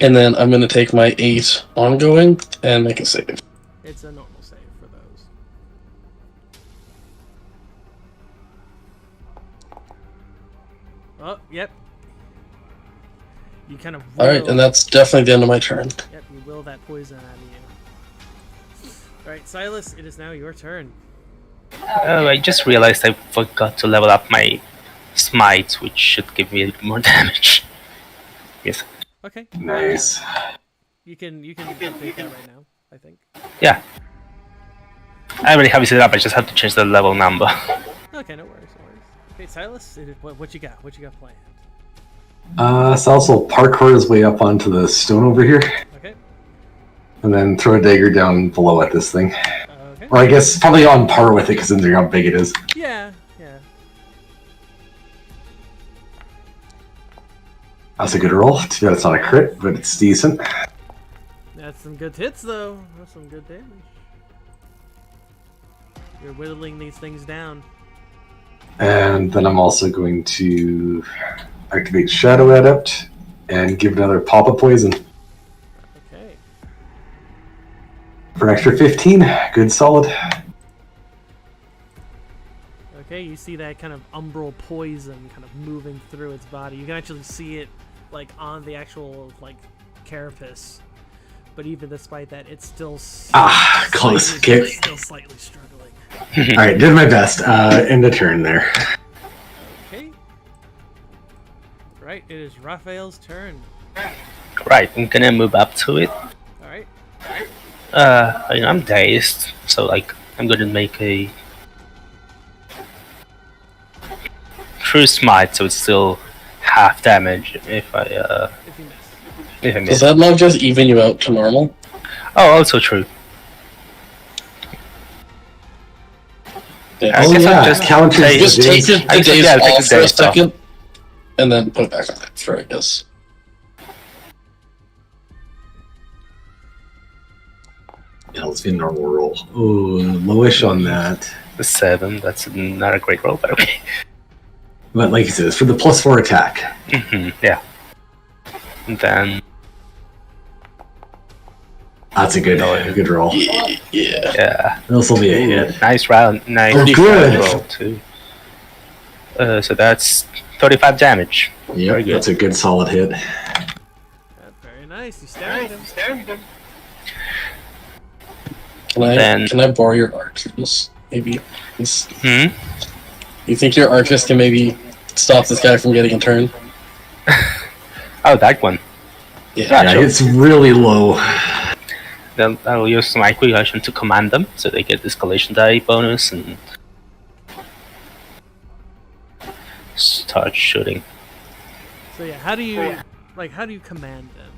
And then I'm going to take my 8 ongoing and make a save. It's a normal save for those. Oh, yep. You kind of will. Alright, and that's definitely the end of my turn. Yep, you will that poison out of you. Alright, Silas, it is now your turn. Oh, I just realized I forgot to level up my smite, which should give me a little more damage. Yes. Okay. Nice. You can update that right now, I think. Yeah. I already have it set up, I just have to change the level number. Okay, no worries, no worries. Okay, Silas, what you got? What you got planned? Silas will parkour his way up onto the stone over here, Okay. and then throw a dagger down below at this thing. Okay. Or I guess probably on par with it, because then how big it is. Yeah. That's a good roll. Too bad it's not a crit, but it's decent. Yeah, That's some good hits, though. That's some good damage. You're whittling these things down. And then I'm also going to activate Shadow Adept and give another pop of poison Okay. for an extra 15. Good solid. Okay, you see that kind of umbral poison kind of moving through its body. You can actually see it, like, on the actual, like, carapace. But even despite that, it's still close. Okay. Still slightly struggling. Alright, did my best. End of turn there. Okay. Right, it is Raphael's turn. Right, I'm gonna move up to it. Alright. I'm dazed, so like I'm gonna make a true smite, so it's still half damage if I If you miss. if I miss. Does that not just even you out to normal? Oh, also true. Yeah. I Oh guess I'll yeah, just counters take- Just take days. the I guess, days yeah, I'll take off the for a days off. second, and then put it back on after, I guess. Yeah, let's be a normal roll. Ooh, lowish on that. The 7. That's not a great roll, but okay. But like you said, it's for the +4 attack. Yeah. And then That's a good roll. Yeah. yeah, This will be a hit. nice round, nice Oh, good. round roll too. So that's 35 damage. Yep, Very good. that's a good solid hit. Very nice. You stared at him. Can I borrow your archers? Maybe. Hmm. You think your archers can maybe stop this guy from getting a turn? Oh, that one. Yeah. Yeah, it's really low. Then I will use my quick action to command them, so they get escalation die bonus and start shooting. So yeah, how do you command them?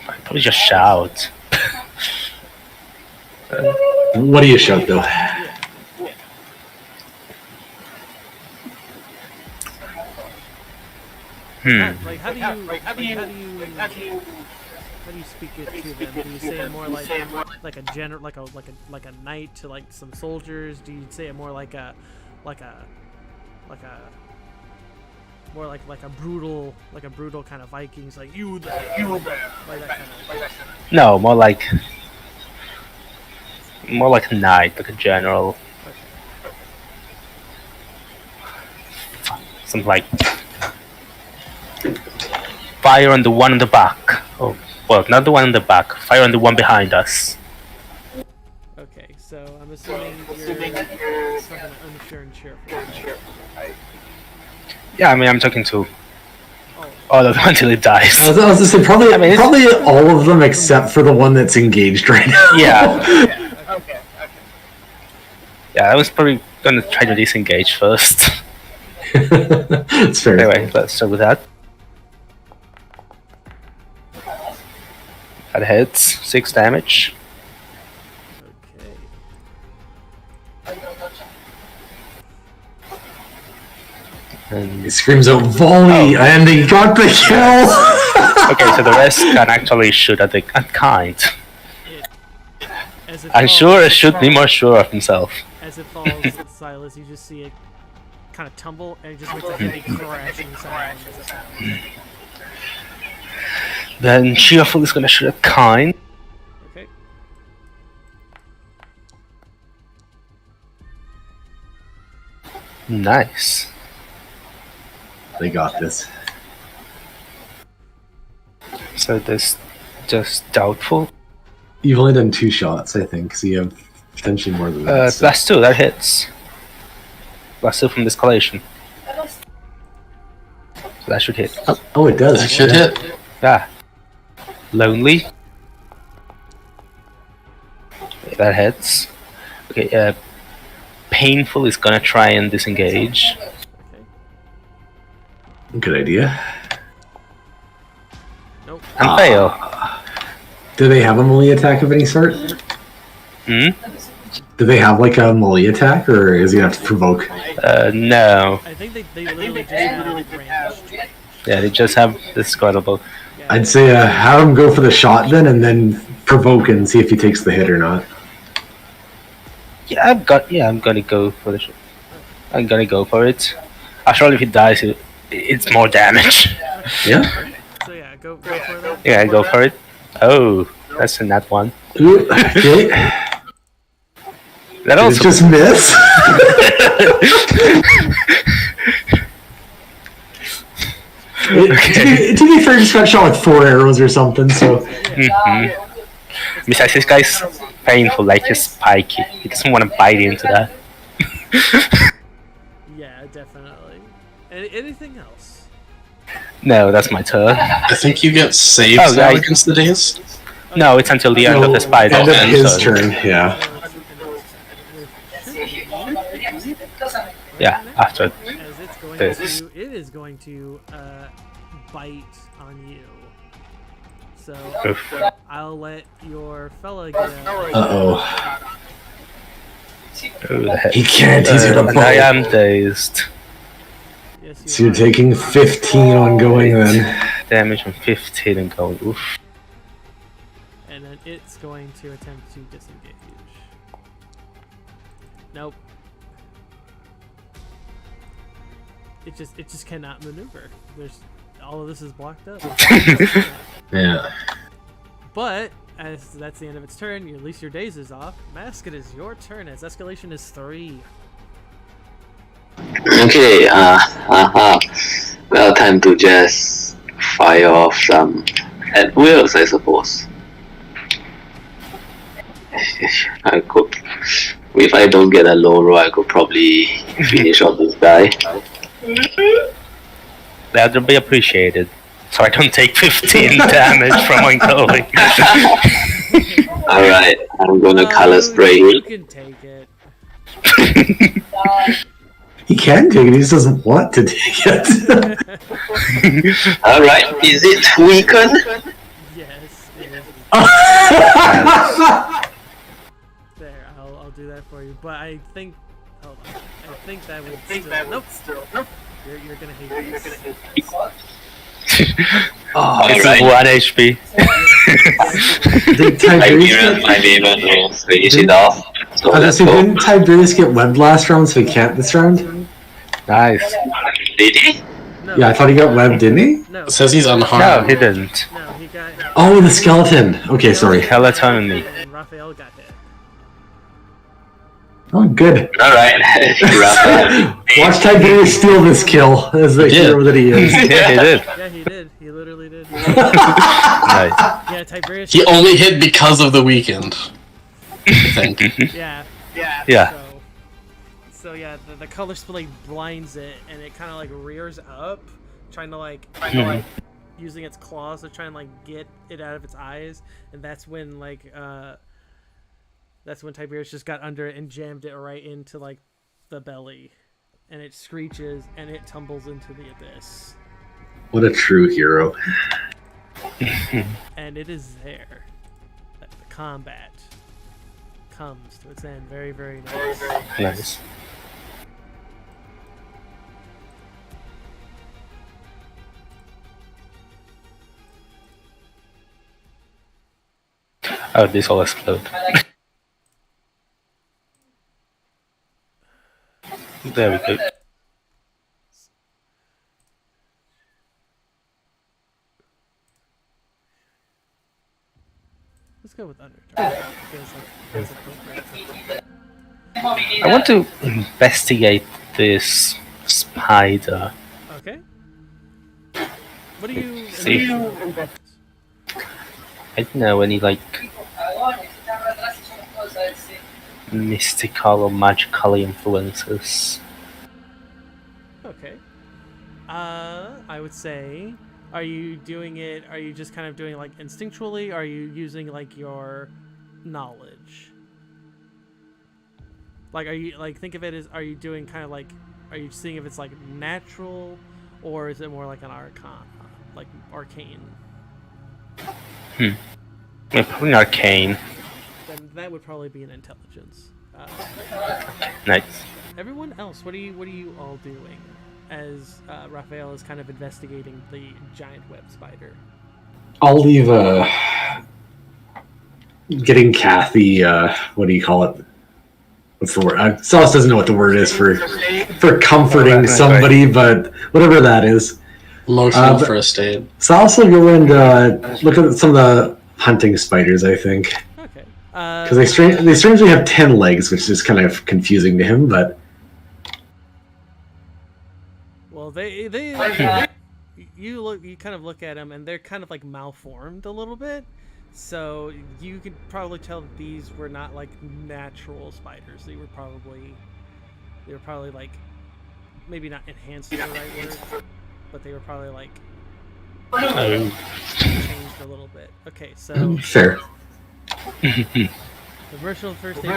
I'd probably just shout. What do you shout though? Like how do you speak it to them? Do you say it more like a general, like a knight to like some soldiers? Do you say it more like a more like a brutal kind of Vikings, like you there, like that kind of. No, more like a knight, like a general. Something like fire on the one on the back. Oh, well, not the one on the back. Fire on the one behind us. Okay, so I'm assuming you're something unsure and cheerful. Yeah, I mean, I'm talking to all of them until it dies. I was going to say probably, I mean, probably all of them except for the one that's engaged right now. Yeah. Okay. Yeah, I was probably gonna try to disengage first. It's fair. Anyway, let's start with that. That hits 6 damage. Okay. And He screams out volley, and he got the kill. okay, so the rest can actually shoot at the kind. As it I'm falls- sure it should be more sure of himself. As it falls, Silas, you just see it kind of tumble, and it just makes a heavy crashing sound. Then Cheerful is gonna shoot at kind. Okay. Nice. They got this. So this just doubtful. You've only done 2 shots, I think, so you have potentially more than that. so- +2, that hits. +2 from the escalation. So that should hit. Oh, it does. That should Yeah. hit. Yeah. Lonely. That hits. Okay, Painful is gonna try and disengage. Okay. Good idea. Nope. And fail. Do they have a melee attack of any sort? Hmm? Do they have like a melee attack, or is he gonna have to provoke? No. I think they literally just have ranged. Yeah, they just have this scalable. Yeah, I'd say have him go for the shot then, and then provoke and see if he takes the hit or not. Yeah, I'm gonna go for the. I'm gonna go for it. After all, if he dies, it's more damage. Yeah. So yeah, go for it. Then. Yeah, go for it. Oh, that's a nat one. Ooh, okay. That Did it also. just miss? To be fair, he just got shot with 4 arrows or something. So Besides, this guy's painful, like his spiky. He doesn't want to bite into that. Yeah, definitely. Anything else? No, that's my turn. I think you get saved Oh, now yeah. against the days. No, it's until the end of the spider. end of turn, his so- turn. Yeah. Yeah, after. As it's going This. to, it is going to bite on you. So Oof. I'll let your fella get out. Oh. Ooh, the heck. He can't. He's gonna And I bite. am dazed. Yes, So you're are. taking 15 on going then. Damage from 15 and going. Oof. And then it's going to attempt to disengage. Nope. It just cannot maneuver. There's all of this is blocked up. Yeah. But as that's the end of its turn, at least your daze is off. Mask, it is your turn as escalation is 3. Okay, well, time to just fire off some at wills, I suppose. I could, if I don't get a low roll, I could probably finish off this guy. That would be appreciated. So I don't take 15 damage from ongoing. Alright, I'm gonna color spray You it. can take it. He can take it. He just doesn't want to take it. Alright, is it weakened? Yes, it is. There, I'll do that for you. But I think, hold on. I think that would still. Nope. You're gonna hate this. Oh, This is Alright. 1 HP. did Tiberius My favorite will finish it off. So let's so go. didn't Tiberius get webbed last round, so he can't this round? Nice. Did he? No, Yeah, I thought he got webbed, didn't he? no, It says he's No, unharmed. he didn't. no, he got. Oh, the skeleton. Okay, sorry. Skeleton only. And Raphael got hit. Oh, good. Alright. Watch Tiberius steal this kill as the did. hero that he is. Yeah, he did. Yeah, he did. He literally did. Nice. Yeah, Tiberius. He only hit because of the weekend. I think. Yeah. Yeah. So yeah, the color spray blinds it, and it kind of like rears up, trying to like using its claws to try and like get it out of its eyes, and that's when Tiberius just got under it and jammed it right into like the belly, and it screeches and it tumbles into the abyss, What a true hero. and it is there that the combat comes to its end. Very, very nice. Nice. Oh, this all explode. There we go. Let's go with Underdark. Feels like that's appropriate. I want to investigate this spider. Okay. What do you? See. I don't know any like mystical or magical influences. Okay. I would say, are you doing it? Are you just kind of doing it like instinctually? Are you using like your knowledge? Like, are you like think of it as? Are you doing kind of like? Are you seeing if it's like natural, or is it more like an arcane? Yeah, probably arcane. Then that would probably be an intelligence. Nice. Everyone else, what are you all doing as Raphael is kind of investigating the giant web spider? I'll leave getting Kathy, what do you call it? What's the word? Celeste doesn't know what the word is for comforting somebody, but whatever that is. Emotional first aid. So I'll also go and look at some of the hunting spiders, I think. Okay. Because they strangely have 10 legs, which is kind of confusing to him, but... Well, you kind of look at them, and they're kind of like malformed a little bit. So you could probably tell that these were not like natural spiders. They were probably like, maybe not enhanced is the right word, but they were probably like changed a little bit. Okay, so fair. commercial first aid.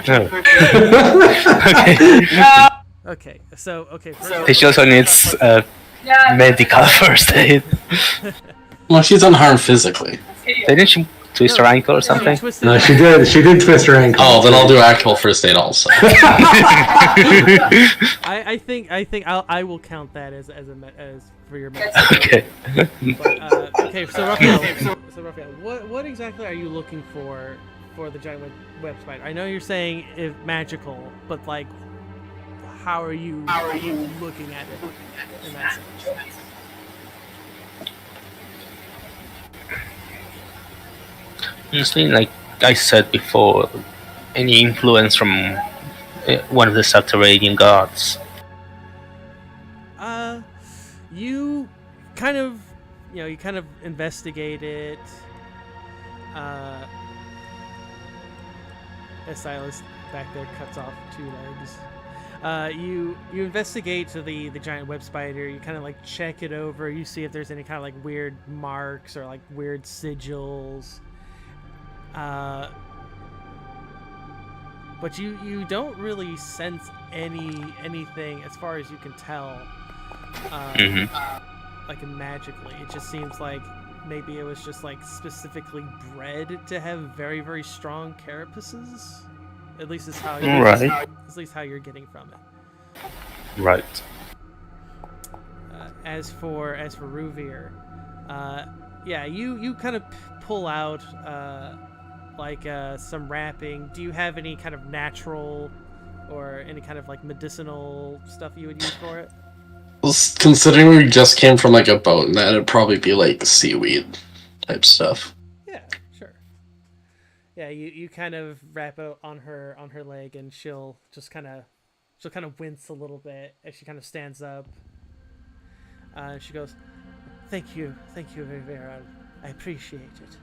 Okay. Okay. She also needs medical first aid. Well, she's unharmed physically. Didn't she twist her ankle or something? No, she did. She did twist her ankle. Oh, then I'll do actual first aid also. I think I will count that as for your medicine. Okay. But, okay, so Raphael, what exactly are you looking for the giant web spider? I know you're saying if magical, but like, how are you looking at it in that sense? Honestly, like I said before, any influence from one of the subterranean gods. You kind of investigate it. As Silas back there cuts off 2 legs. You investigate the giant web spider. You kind of like check it over. You see if there's any kind of like weird marks or like weird sigils. But you don't really sense anything as far as you can tell. Like magically, it just seems like maybe it was just like specifically bred to have very, very strong carapaces. At least it's how you're getting from it. Right. As for Ruvir, yeah, you kind of pull out some wrapping. Do you have any kind of natural or any kind of like medicinal stuff you would use for it? Well, considering we just came from like a boat, and that'd probably be like seaweed type stuff. Yeah, sure. Yeah, you kind of wrap it on her leg, and she'll kind of wince a little bit as she kind of stands up. She goes, "Thank you, Rivera. I appreciate it."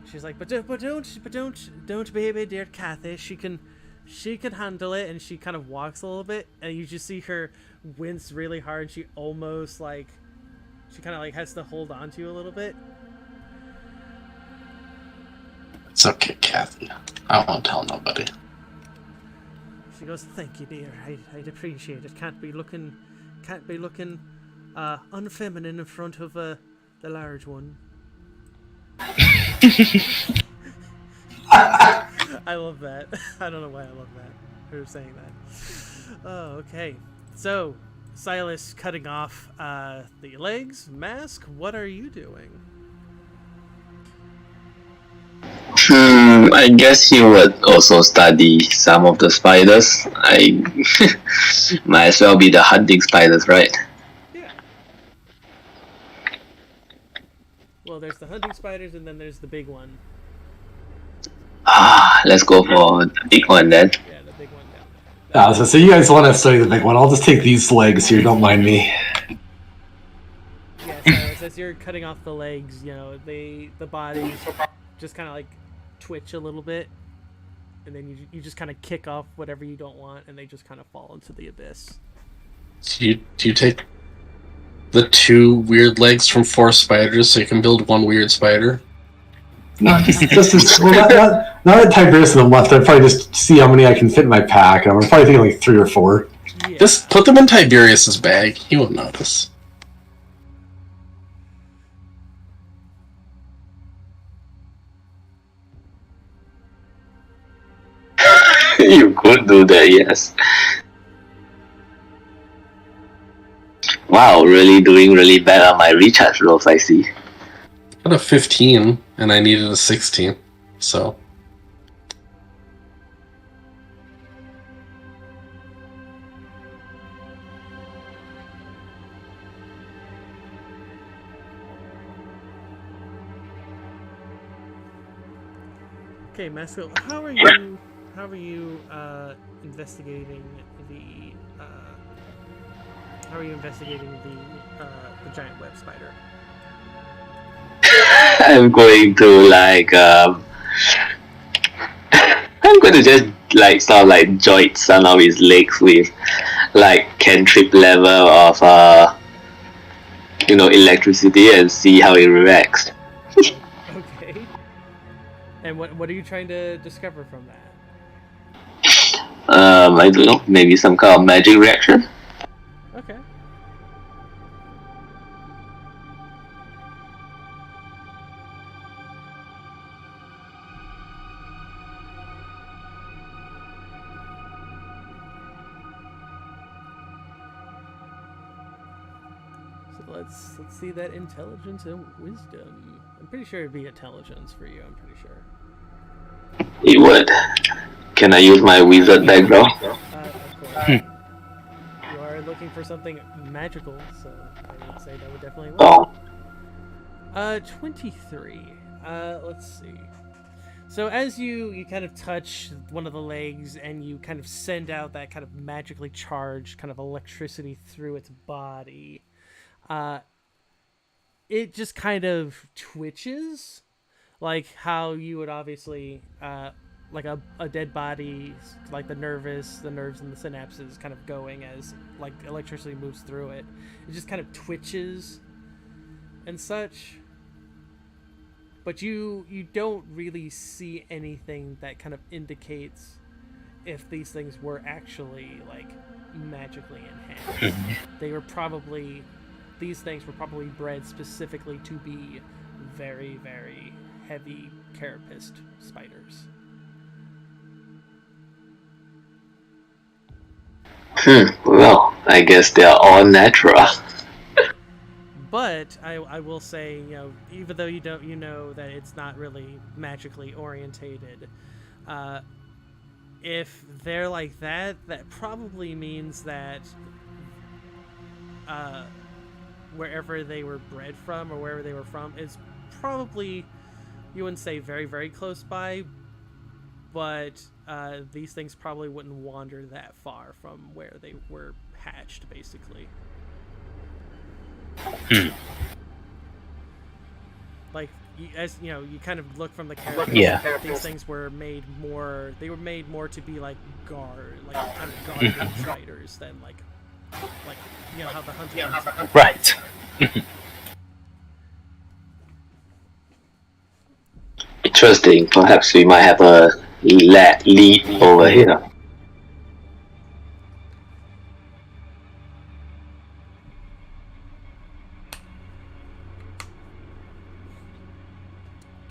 She's like, but don't, baby, dear Kathy. She can handle it. And she kind of walks a little bit, and you just see her wince really hard. She almost like, she kind of like has to hold on to you a little bit. It's okay, Kathy. I won't tell nobody. She goes, "Thank you, dear. I'd appreciate it. Can't be looking unfeminine in front of the large one." I love that. I don't know why I love that. Her saying that. Oh, okay. So, Silas cutting off the legs, mask. What are you doing? I guess you would also study some of the spiders. I might as well be the hunting spiders, right? Yeah. Well, there's the hunting spiders, and then there's the big one. Let's go for the big one then. Yeah, the big one down there. So you guys want to study the big one. I'll just take these legs here, don't mind me. Yeah, so as you're cutting off the legs, the bodies just kind of like twitch a little bit, and then you just kind of kick off whatever you don't want, and they just kind of fall into the abyss. Do you take the 2 weird legs from 4 spiders so you can build 1 weird spider? Not that Tiberius of them left. I'd probably just see how many I can fit in my pack. I'm probably thinking like 3 or 4. Yeah. Just put them in Tiberius's bag. He won't notice. You could do that, yes. Wow, really doing really bad on my recharge rolls, I see. I got a 15, and I needed a 16, so... Okay, Masco, how are you investigating the giant web spider? I'm going to I'm going to just sort of joint some of his legs with cantrip level of electricity and see how it reacts. Okay. And what are you trying to discover from that? I don't know, maybe some kind of magic reaction? Okay. So let's see that intelligence and wisdom. I'm pretty sure it'd be intelligence for you, I'm pretty sure. It would. Can I use my wizard background? Of course. You are looking for something magical, so I would say that would definitely work. Oh. 23. Let's see. So as you kind of touch one of the legs and you kind of send out that kind of magically charged kind of electricity through its body, it just kind of twitches, like how you would obviously, like a dead body, like the nerves and the synapses kind of going as like electricity moves through it. It just kind of twitches and such. But you don't really see anything that kind of indicates if these things were actually like magically enhanced. These things were probably bred specifically to be very, very heavy carapaced spiders. Well, I guess they are all natural. But I will say, even though you know that it's not really magically orientated, if they're like that, that probably means that wherever they were bred from or wherever they were from is probably, you wouldn't say very, very close by, but these things probably wouldn't wander that far from where they were hatched, basically. Like, as you know, you kind of look from the characters. Yeah. These things were made more. They were made more to be like kind of guardian spiders than like how the hunter. Right. Interesting. Perhaps we might have a lead over here.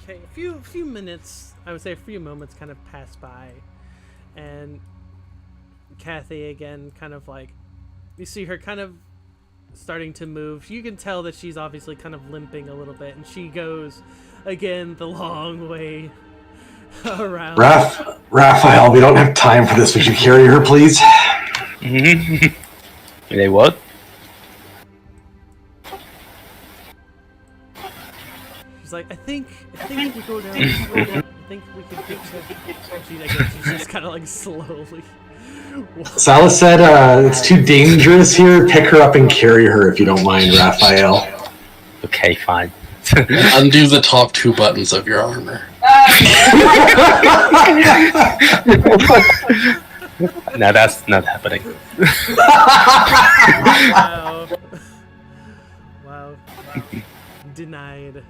Okay, a few minutes, I would say a few moments kind of pass by, and Kathy again kind of like, you see her kind of starting to move. You can tell that she's obviously kind of limping a little bit, and she goes again the long way around. Raphael, we don't have time for this. Would you carry her, please? They what? She's like, I think if we go down this road, I think we could get to... She's just kind of like slowly... Salas said it's too dangerous here. Pick her up and carry her if you don't mind, Raphael. Okay, fine. Undo the top two buttons of your armor. No, that's not happening. Wow. Denied.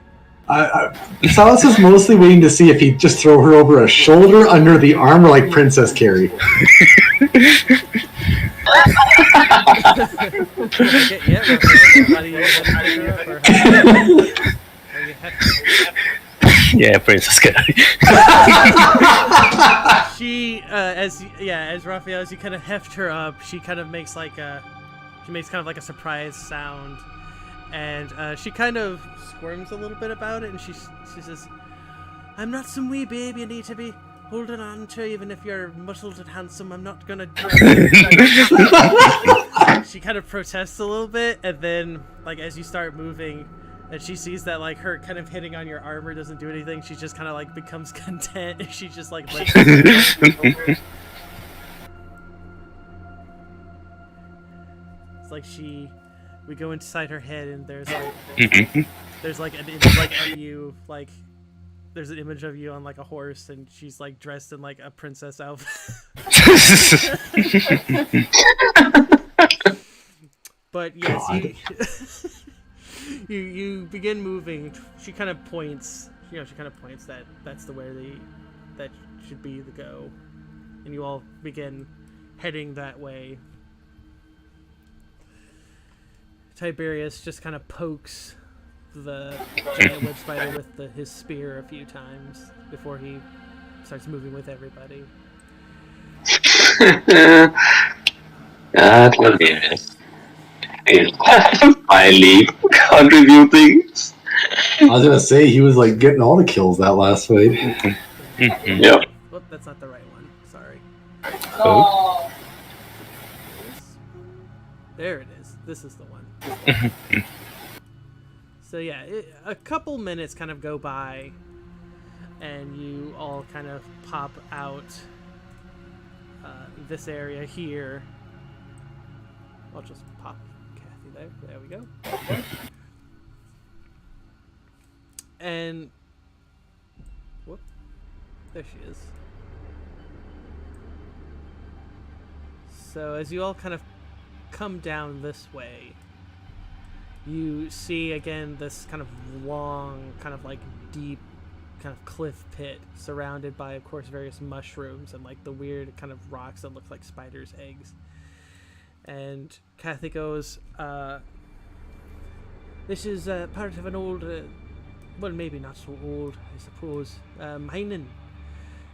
Salas is mostly waiting to see if he'd just throw her over a shoulder, under the arm, or like Princess Carrie. Yeah, Princess Gary. She, as Raphael, as you kind of heft her up, she kind of makes like a surprise sound, and she kind of squirms a little bit about it, and she says, "I'm not some wee babe you need to be holding on to, even if you're muscled and handsome. I'm not gonna do it." She kind of protests a little bit, and then, like, as you start moving, and she sees that, like, her kind of hitting on your armor doesn't do anything, she just kind of, like, becomes content, and she just, like, lets it. It's like we go inside her head, and there's like an image of you, like, there's an image of you on, like, a horse, and she's, like, dressed in, like, a princess outfit. But yes, you begin moving. She kind of points, that that's the way that should be the go, and you all begin heading that way. Tiberius just kind of pokes the giant web spider with his spear a few times before he starts moving with everybody. Finally contributing. I was gonna say he was like getting all the kills that last fight. Yep. Oh, that's not the right one. Sorry. Oh. There it is. This is the one. So yeah, a couple minutes kind of go by, and you all kind of pop out this area here. I'll just pop Kathy there. There we go. And whoop, there she is. So as you all kind of come down this way, you see again this kind of long, kind of like deep, kind of cliff pit surrounded by, of course, various mushrooms and like the weird kind of rocks that look like spiders' eggs. And Kathy goes, "This is part of an old, well, maybe not so old, I suppose, mining."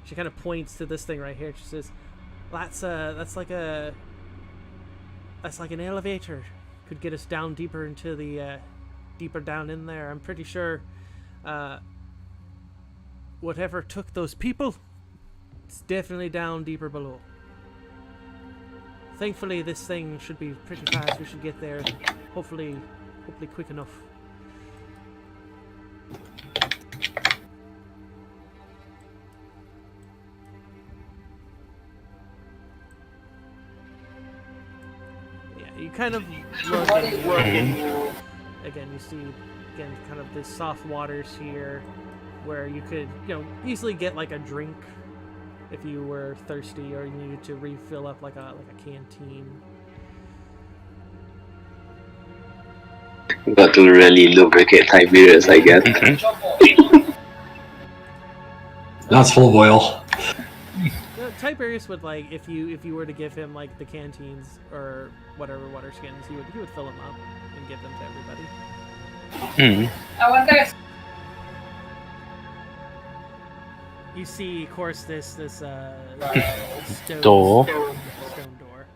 She kind of points to this thing right here. She says, "That's like an elevator. Could get us down deeper into the, deeper down in there. I'm pretty sure, whatever took those people, it's definitely down deeper below. Thankfully, this thing should be pretty fast. We should get there, hopefully quick enough." You kind of look and again, you see kind of the soft waters here where you could, easily get like a drink if you were thirsty or you needed to refill up like a canteen. Got to really lubricate Tiberius, I guess. That's full of oil. Tiberius would, like, if you were to give him like the canteens or whatever water skins, he would fill them up and give them to everybody. I wonder. You see, of course, this stone Door. Stone door.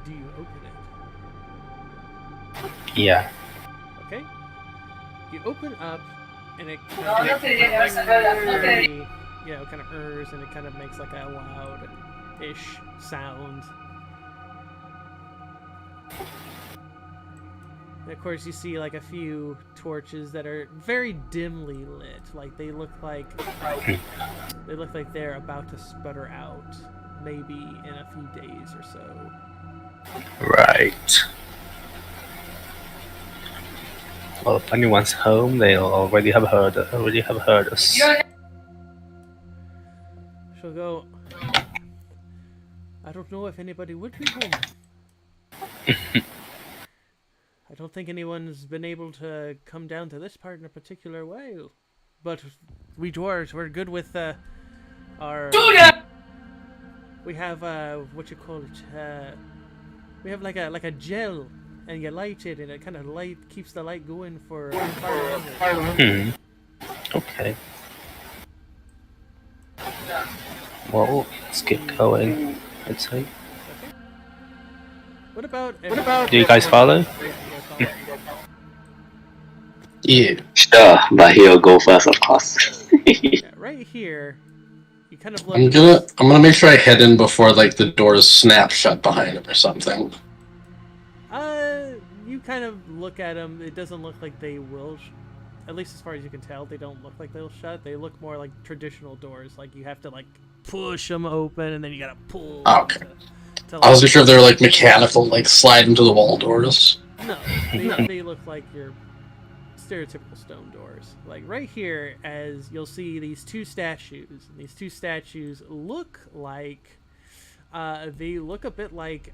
Do you open it? Yeah. Okay. You open up, and it No, no te diré, vas a ver, no te diré. kind of errs, and it kind of makes like a loud-ish sound. And of course, you see like a few torches that are very dimly lit. Like they look like they're about to sputter out, maybe in a few days or so. Right. Well, if anyone's home, they'll already have heard us. She'll go, "I don't know if anybody would be home. I don't think anyone's been able to come down to this part in a particular way. But we dwarves, we're good with our... We have, what you call it, we have like a gel and you light it, and it kind of keeps the light going for far longer. Okay. Well, let's get going. I'd say. Okay. What about? Do you guys follow? Yeah. Sure, but he'll go first, of course. Yeah, right here, you kind of look. I'm gonna make sure I head in before like the doors snap shut behind him or something. You kind of look at them. It doesn't look like they will. At least as far as you can tell, they don't look like they'll shut. They look more like traditional doors. Like you have to like push them open, and then you gotta pull. Okay. To, I wasn't sure if they were like mechanical, like slide into the wall doors. No, they look like your stereotypical stone doors. Like right here, as you'll see these two statues. And these two statues look like they look a bit like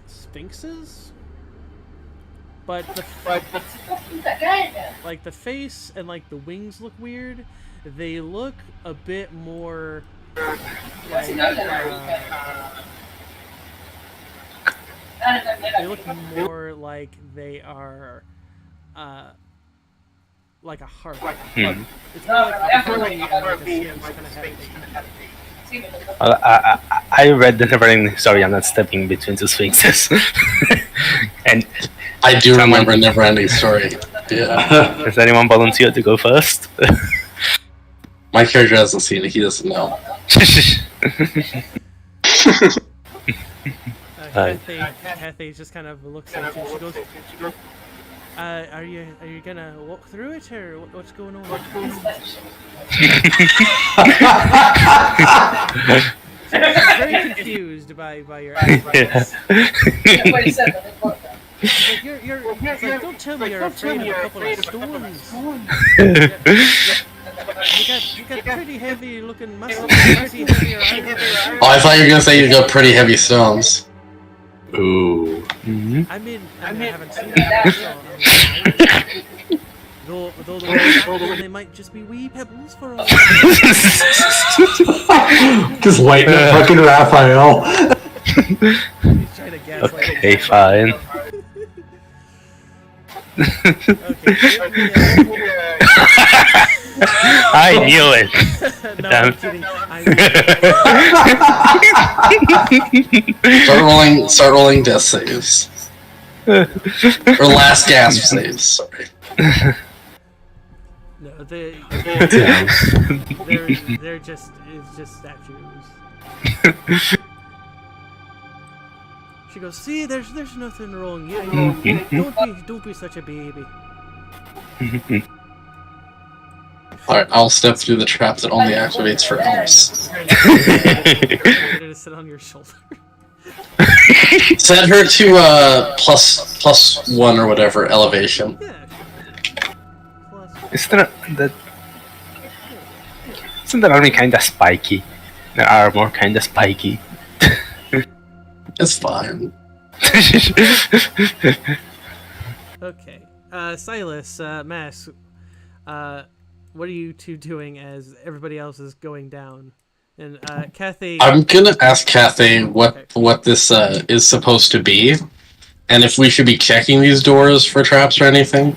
sphinxes, but like the face and like the wings look weird. They look a bit more like they look more like they are like a heart. It's more like a heart and like a sphinx kind of having. I read the Neverending. Sorry, I'm not stepping between two sphinxes. And I do remember Neverending Story. Yeah. does anyone volunteer to go first? My character hasn't seen it. He doesn't know. Kathy just kind of looks at you. She goes, "Are you gonna walk through it, or what's going on?" She's very confused by your answers. Like, you're like, don't tell me you're afraid of a couple of stones. You got pretty heavy looking muscles, pretty heavy arms. Oh, I thought you were gonna say you got pretty heavy stones. Ooh. I mean, I haven't seen it. So, though they might just be wee pebbles for all. Just lighten up fucking Raphael. He's trying to guess. Okay, fine. I knew it. No, Damn. I'm kidding. Start rolling death saves. Or last gasp saves, sorry. No, they're just it's just statues. She goes, "See, there's nothing wrong. Don't be such a baby." Alright, I'll step through the trap that only activates for elves. To sit on your shoulder. Set her to plus 1 or whatever elevation. Yeah. Plus, Isn't the army kinda spiky? The armor kinda spiky. It's fine. okay. Silas, Mass, what are you two doing as everybody else is going down? And Kathy. I'm gonna ask Kathy what this is supposed to be, and if we should be checking these doors for traps or anything.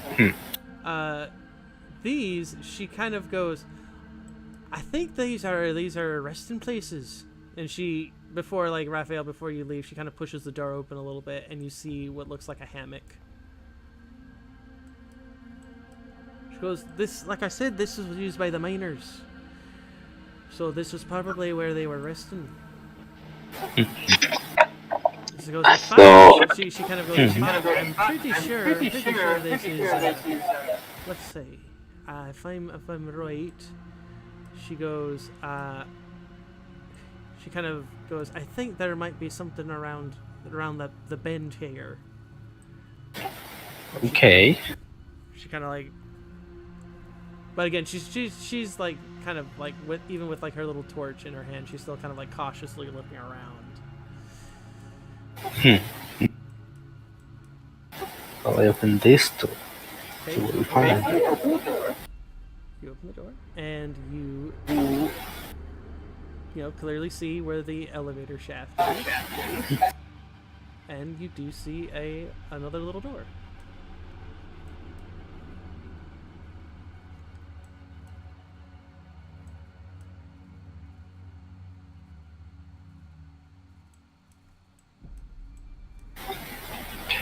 These, she kind of goes, I think these are resting places. And she, before Raphael, before you leave, she kind of pushes the door open a little bit, and you see what looks like a hammock. She goes, "This, like I said, this was used by the miners. So this was probably where they were resting." She goes, she kind of goes, I'm pretty sure this is, let's see, if I'm right, she goes, she kind of goes, I think there might be something around the bend here. Okay. She kind of like, but again, she's like kind of like even with like her little torch in her hand, she's still kind of like cautiously looking around. Well, I open this door. Okay. So what we find? You open the door and you clearly see where the elevator shaft is. and you do see another little door.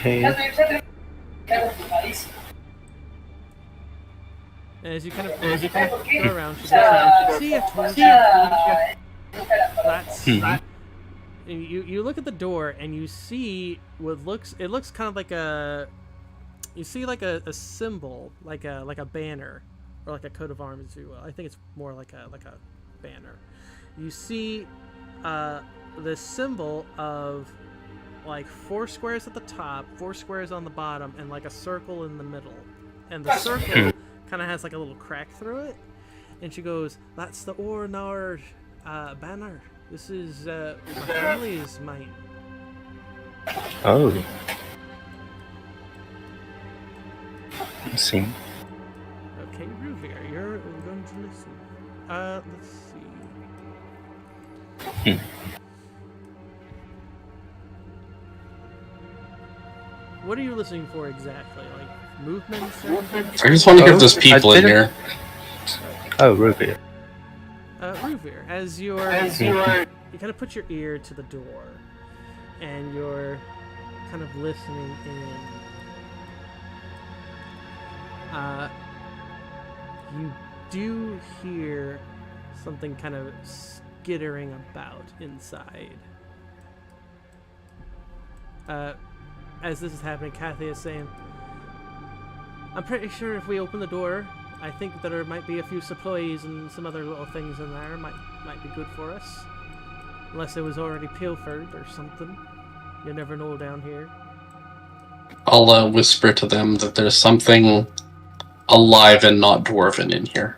Okay. And as you kind of go around, she goes, see, I told you. That's you look at the door and you see what looks kind of like a symbol, like a banner, or like a coat of arms, if you will. I think it's more like a banner. You see the symbol of like 4 squares at the top, 4 squares on the bottom, and like a circle in the middle. And the circle kind of has like a little crack through it. And she goes, "That's the Ornar banner. This is my family's mine." Oh. I see. Okay, Ruvir, you're going to listen. Let's see. What are you listening for exactly? Like movements? Or I just want to get those people in here. Oh, Ruvir. Ruvir, as you kind of put your ear to the door, and you're kind of listening in. You do hear something kind of skittering about inside. As this is happening, Kathy is saying, "I'm pretty sure if we open the door, I think that there might be a few supplies and some other little things in there might be good for us. Unless it was already pilfered or something. You never know down here." I'll whisper to them that there's something alive and not dwarven in here.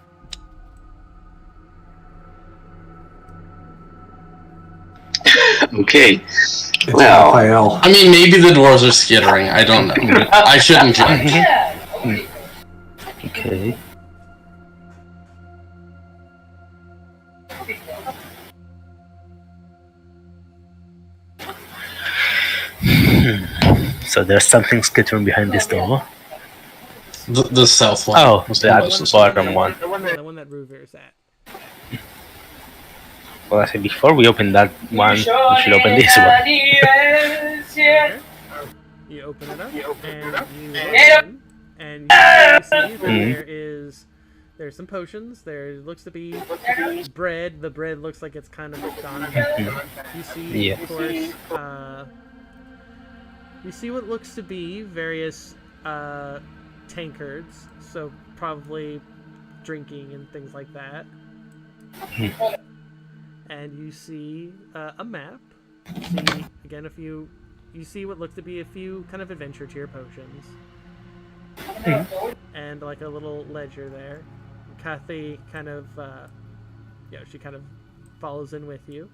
Okay. It's Well, Raphael. I mean, maybe the dwarves are skittering. I don't know. I shouldn't judge. Okay. So there's something skittering behind this door. The south one. Oh, was the that's most the bottom one. The one that Ruvir's at. Well, I said before we open that one, we should open this one. You open it up, and you see that there's some potions. There looks to be bread. The bread looks like it's kind of gone. You see, of course, you see what looks to be various tankards, so probably drinking and things like that. And you see a map. You see, again, you see what looks to be a few kind of adventure tier potions. And like a little ledger there. Kathy kind of, she kind of follows in with you.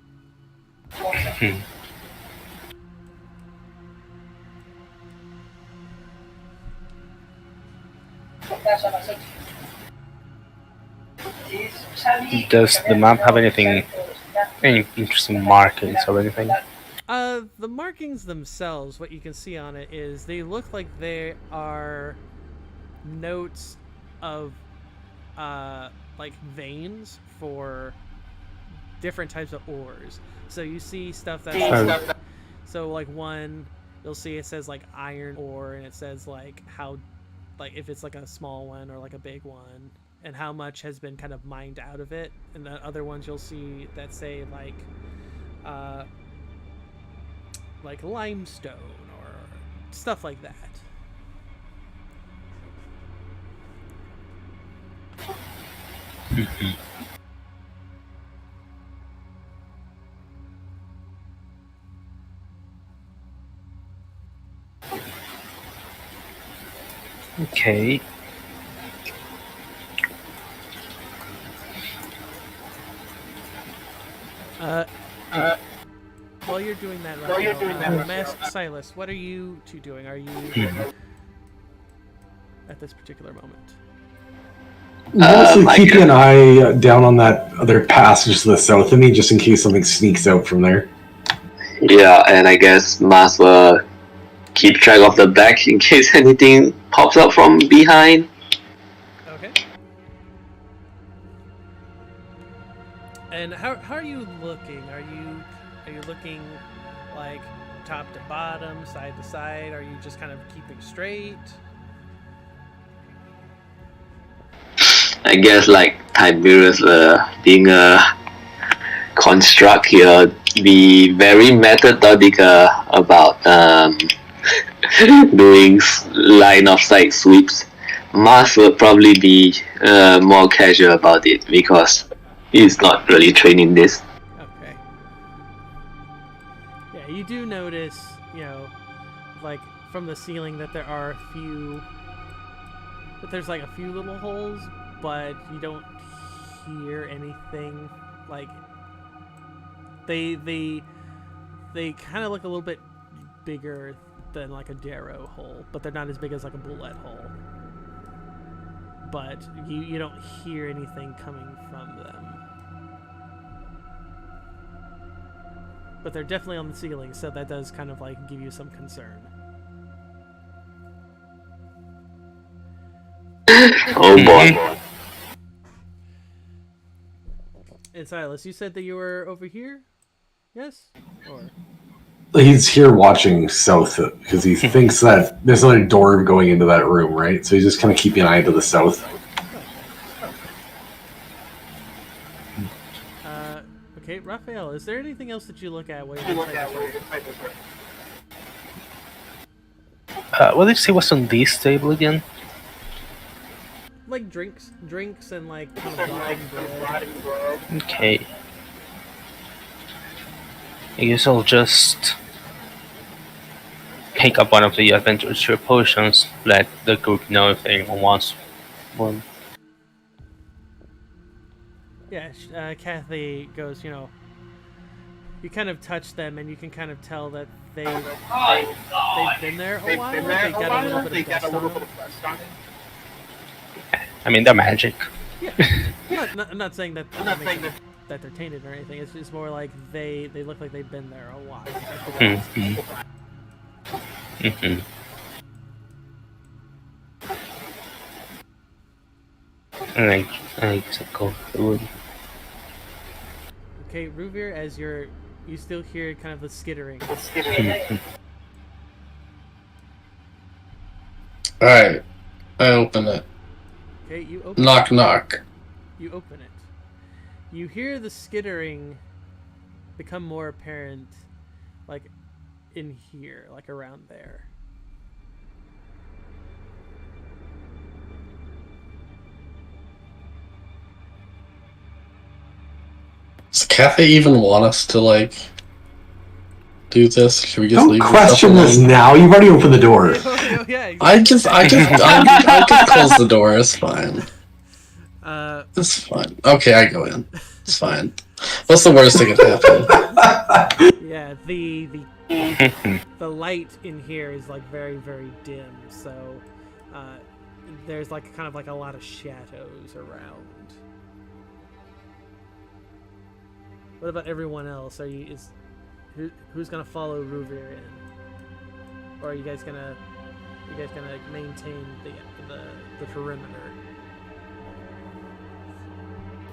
Does the map have any interesting markings or anything? The markings themselves, what you can see on it is they look like they are notes of like veins for different types of ores. So you see stuff that's so like one, you'll see it says like iron ore, and it says like how, like if it's like a small one or like a big one, and how much has been kind of mined out of it. And the other ones you'll see that say like limestone or stuff like that. Okay. While you're doing that right now, Masked Silas, what are you two doing? Are you at this particular moment? Mostly keeping an eye down on that other passage to the south of me, just in case something sneaks out from there. Yeah, and I guess Mars will keep track of the back in case anything pops up from behind. Okay. And how are you looking? Are you looking like top to bottom, side to side? Are you just kind of keeping straight? I guess like Tiberius being a construct here, be very methodical about doing line of sight sweeps. Mars would probably be more casual about it because he's not really trained in this. Okay. Yeah, you do notice, like from the ceiling that there's like a few little holes, but you don't hear anything. Like they kind of look a little bit bigger than like a Darrow hole, but they're not as big as like a bullet hole. But you don't hear anything coming from them. But they're definitely on the ceiling, so that does kind of like give you some concern. Oh boy. And Silas, you said that you were over here? Yes? Or He's here watching south because he thinks that there's another door going into that room, right? So he's just kind of keeping an eye to the south. okay, Raphael, is there anything else that you look at while you're inside this room? What did you say was on this table again? Like drinks and like kind of rotting bread. Okay. I guess I'll just pick up one of the adventure potions, let the group know if anyone wants one. Yeah, Kathy goes, you kind of touch them and you can kind of tell that they've been there a while. They got a little bit of dust on them. I mean, they're magic. Yeah, I'm not saying that that they're tainted or anything. It's just more like they look like they've been there a while. Mm-hmm. I guess I'll go through. Okay, Ruvir, as you still hear kind of the skittering. Alright. I open it. Okay, you open Knock, knock. You open it. You hear the skittering become more apparent, like in here, like around there. Does Kathy even want us to, like, do this? Should we just Don't leave question this alone? now. You've already opened the door. Yeah, exactly. I just close the door. It's fine. It's fine. Okay, I go in. It's fine. What's the worst that could happen? Yeah, the light in here is like very, very dim, so there's like kind of like a lot of shadows around. What about everyone else? Who's gonna follow Ruvir in, or are you guys gonna maintain the perimeter?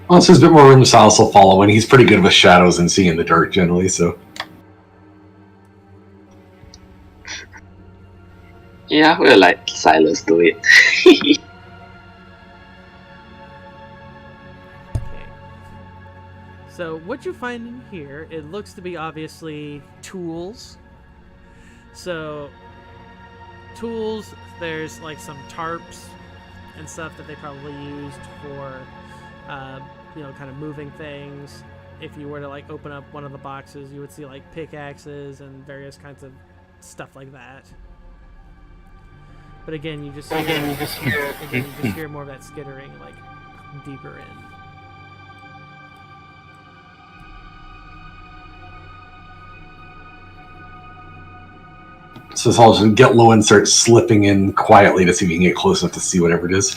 Also, there's a bit more room Silas will follow, and he's pretty good with shadows and seeing in the dark generally. So Yeah, we'll let Silas do it. Okay. So what you find in here, it looks to be obviously tools. So tools, there's like some tarps and stuff that they probably used for, kind of moving things. If you were to like open up one of the boxes, you would see like pickaxes and various kinds of stuff like that. But again, you just hear more of that skittering like deeper in. So I'll just get low and start slipping in quietly to see if we can get close enough to see whatever it is.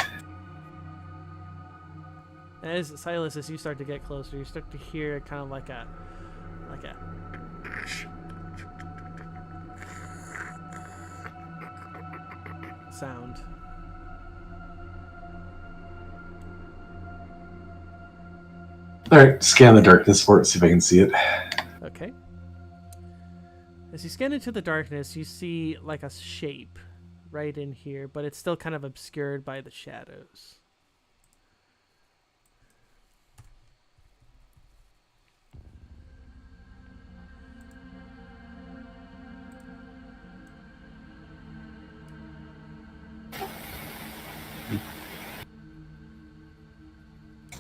As Silas, as you start to get closer, you start to hear kind of like a sound. Alright, scan the darkness for it, see if I can see it. Okay. As you scan into the darkness, you see like a shape right in here, but it's still kind of obscured by the shadows.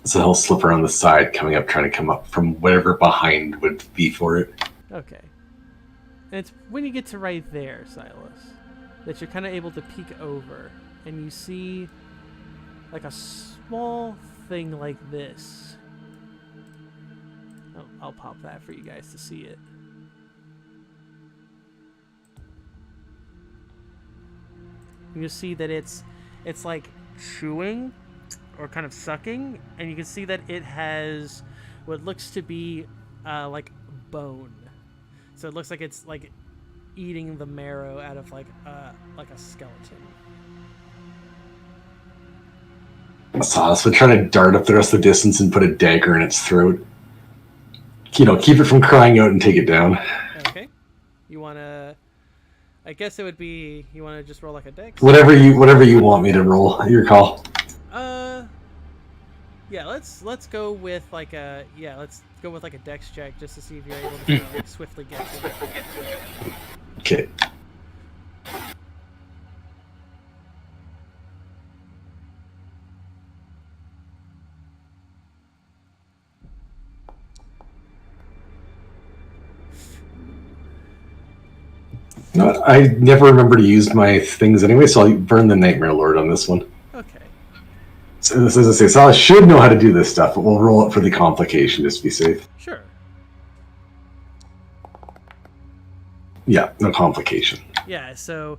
So he'll slip around the side, coming up, trying to come up from whatever behind would be for it. Okay. And it's when you get to right there, Silas, that you're kind of able to peek over, and you see like a small thing like this. Oh, I'll pop that for you guys to see it. You'll see that it's like chewing or kind of sucking, and you can see that it has what looks to be like bone. So it looks like it's like eating the marrow out of like a skeleton. Sauce would try to dart up the rest of the distance and put a dagger in its throat. You know, keep it from crying out and take it down. Okay. You wanna? I guess it would be. You wanna just roll like a dex? Whatever you want me to roll. Your call. Yeah. Let's go with like a dex check just to see if you're able to kind of, like, swiftly get to it. Okay. No, I never remember to use my things anyway, so I'll burn the Nightmare Lord on this one. Okay. So this is to say, Salah should know how to do this stuff, but we'll roll it for the complication just to be safe. Sure. Yeah, no complication. Yeah. So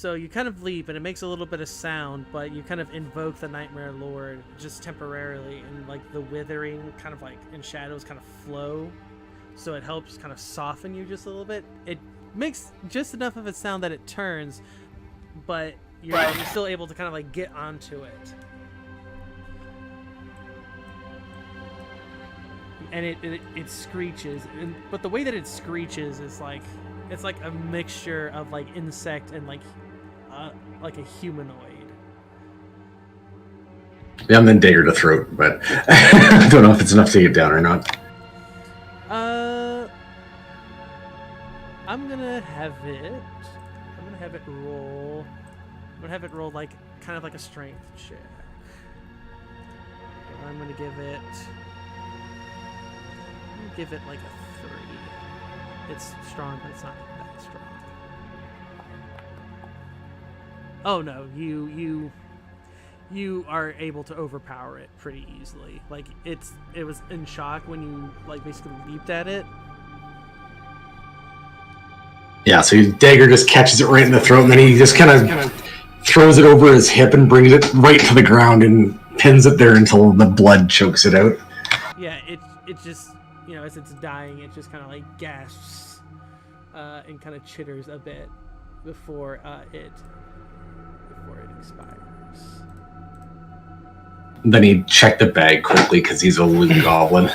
you kind of leap, and it makes a little bit of sound, but you kind of invoke the Nightmare Lord just temporarily, and like the withering kind of like in shadows kind of flow. So it helps kind of soften you just a little bit. It makes just enough of a sound that it turns, but you're still able to kind of like get onto it. And it screeches, but the way that it screeches is like it's like a mixture of like insect and like a humanoid. Yeah, and then dagger to throat, but I don't know if it's enough to take it down or not. I'm gonna have it roll. I'm gonna have it roll like kind of like a strength check. I'm gonna give it like a 3. It's strong, but it's not that strong. Oh no, you are able to overpower it pretty easily. Like it was in shock when you like basically leaped at it. Yeah, so his dagger just catches it right in the throat, and then he just kind of throws it over his hip and brings it right to the ground and pins it there until the blood chokes it out. Yeah, it just, you know, as it's dying, it just kind of like gasps and kind of chitters a bit before it expires. Then he checked the bag quickly because he's a loot goblin.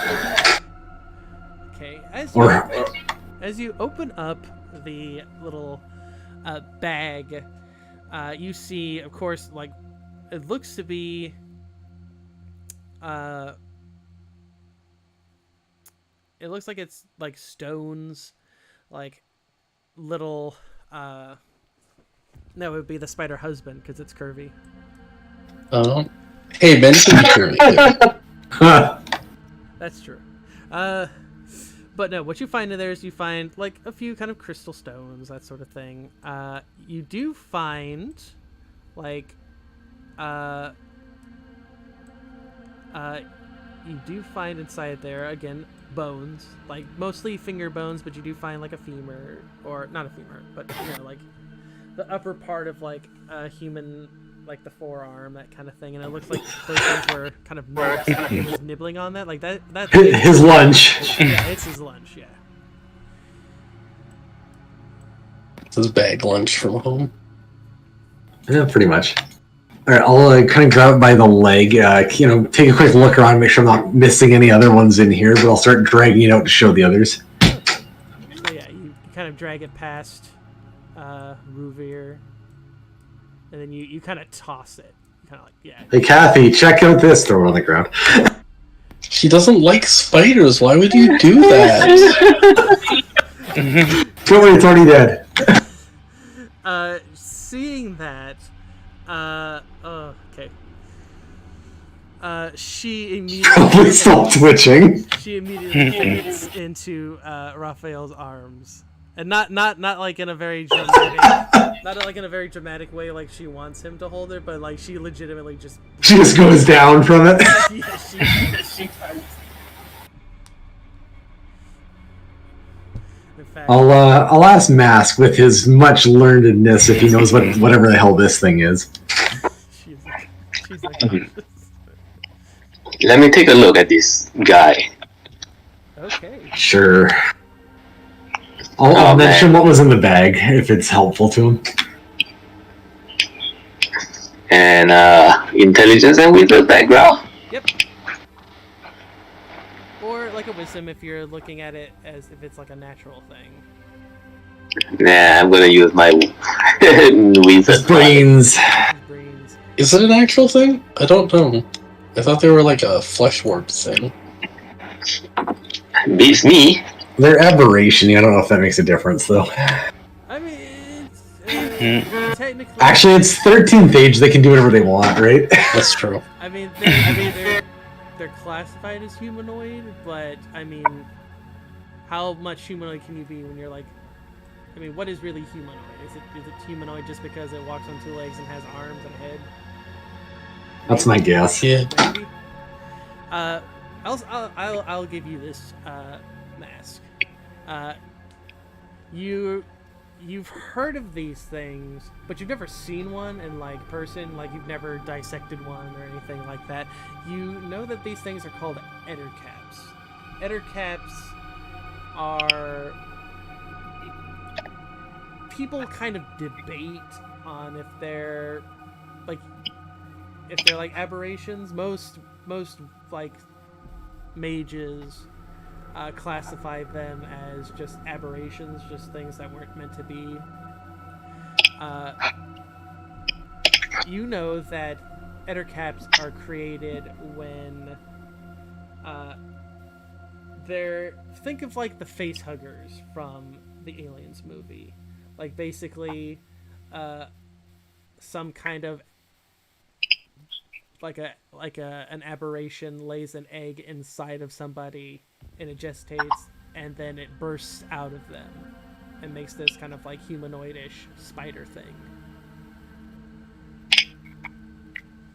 Okay, as you open up the little bag, you see, of course, like it looks to be it looks like it's like stones, like little that would be the spider husband because it's curvy. Oh, hey Ben, That's true. But no, what you find in there is you find like a few kind of crystal stones, that sort of thing. You do find like you do find inside there again bones, like mostly finger bones, but you do find like a femur, or not a femur, but you know, like the upper part of like a human, like the forearm, that kind of thing. And it looks like those things were kind of nuts, and he was nibbling on that, like that's His lunch. Yeah, it's his lunch. Yeah. His bag lunch from home. Yeah, pretty much. All right, I'll kind of grab it by the leg, take a quick look around, make sure I'm not missing any other ones in here, but I'll start dragging it out to show the others. So yeah, you kind of drag it past Ruvir, and then you kind of toss it. Kind of like, yeah. Hey, Kathy, check out this. Throw it on the ground. She doesn't like spiders. Why would you do that? Don't worry, it's already dead. Seeing that, okay. She immediately Stop twitching. She immediately gets into Raphael's arms, and not like in a very dramatic, way, like she wants him to hold her, but like she legitimately just goes down from it. yeah, she does. In fact, I'll ask Mask with his much learnedness if he knows whatever the hell this thing is. she's like, Let me take a look at this guy. okay. Sure. I'll mention what was in the bag if it's helpful to him. And intelligence and wisdom background. Yep. Or like a wisdom if you're looking at it as if it's like a natural thing. Nah, I'm gonna use my wisdom. Brains. Brains. Is it an actual thing? I don't know. I thought they were like a flesh warp thing. Beats me. They're aberration. I don't know if that makes a difference, though. I mean, technically. Actually, it's 13th age. They can do whatever they want, right? That's true. I mean, they're classified as humanoid, but I mean, how much humanoid can you be when you're like? I mean, what is really humanoid? Is it humanoid just because it walks on two legs and has arms and a head? That's my guess. Yeah. Maybe. I'll give you this Mask. You've heard of these things, but you've never seen one in like person. Like you've never dissected one or anything like that. You know that these things are called ettercaps. Ettercaps are people kind of debate on if they're like aberrations. Most like mages classify them as just aberrations, just things that weren't meant to be. You know that ettercaps are created when think of like the face huggers from the Aliens movie. Like basically some kind of an aberration lays an egg inside of somebody and it gestates and then it bursts out of them and makes this kind of like humanoid-ish spider thing.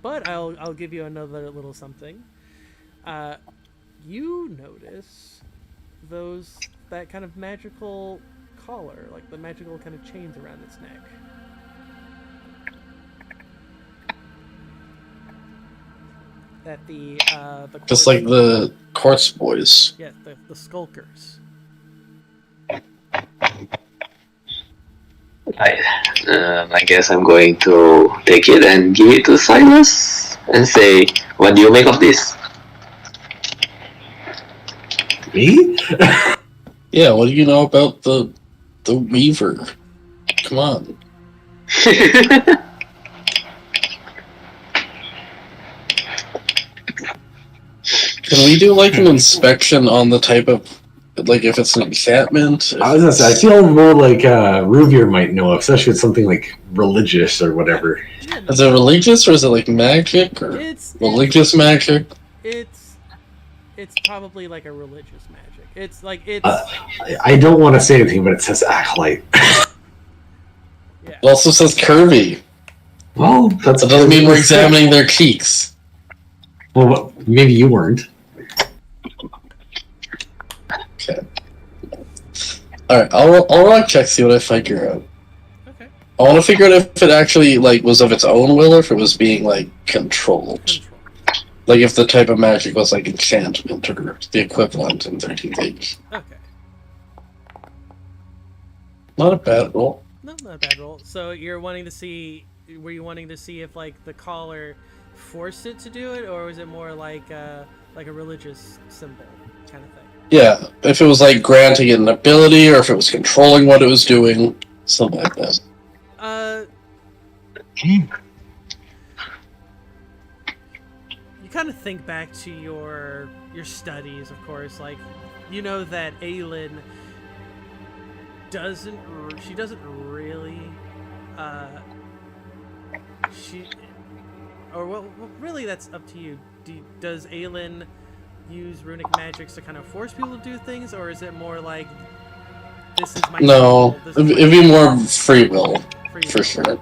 But I'll give you another little something. You notice that kind of magical collar, like the magical kind of chains around its neck. That the Just like the Quartz Boys. Yeah, the skulkers. I guess I'm going to take it and give it to Silas and say, what do you make of this? Me? Yeah, what do you know about the Weaver? Come on. Can we do like an inspection on the type of, like if it's an enchantment? I was gonna say, I feel more like Ruvir might know, especially with something like religious or whatever. Yeah, Is it religious or is it like magic or religious magic? It's probably like a religious magic. It's like I don't want to say anything, but it says acolyte. yeah. It also says curvy. Well, that doesn't mean we're examining their cheeks. Well, maybe you weren't. Okay. Alright, I'll roll check, see what I figure out. Okay. I want to figure out if it actually like was of its own will or if it was being like controlled. Like if the type of magic was like enchantment or the equivalent in 13th Age. Okay. Not a bad roll. No, not a bad roll. So you're wanting to see? Were you wanting to see if like the caller forced it to do it, or was it more like a religious symbol kind of thing? Yeah, if it was like granting it an ability, or if it was controlling what it was doing, something like that. You kind of think back to your studies, of course. Like, you know that Aylin doesn't really really that's up to you. Does Aylin use runic magics to kind of force people to do things, or is it more like this is my No, this is it'd be more free will, for sure. Yeah.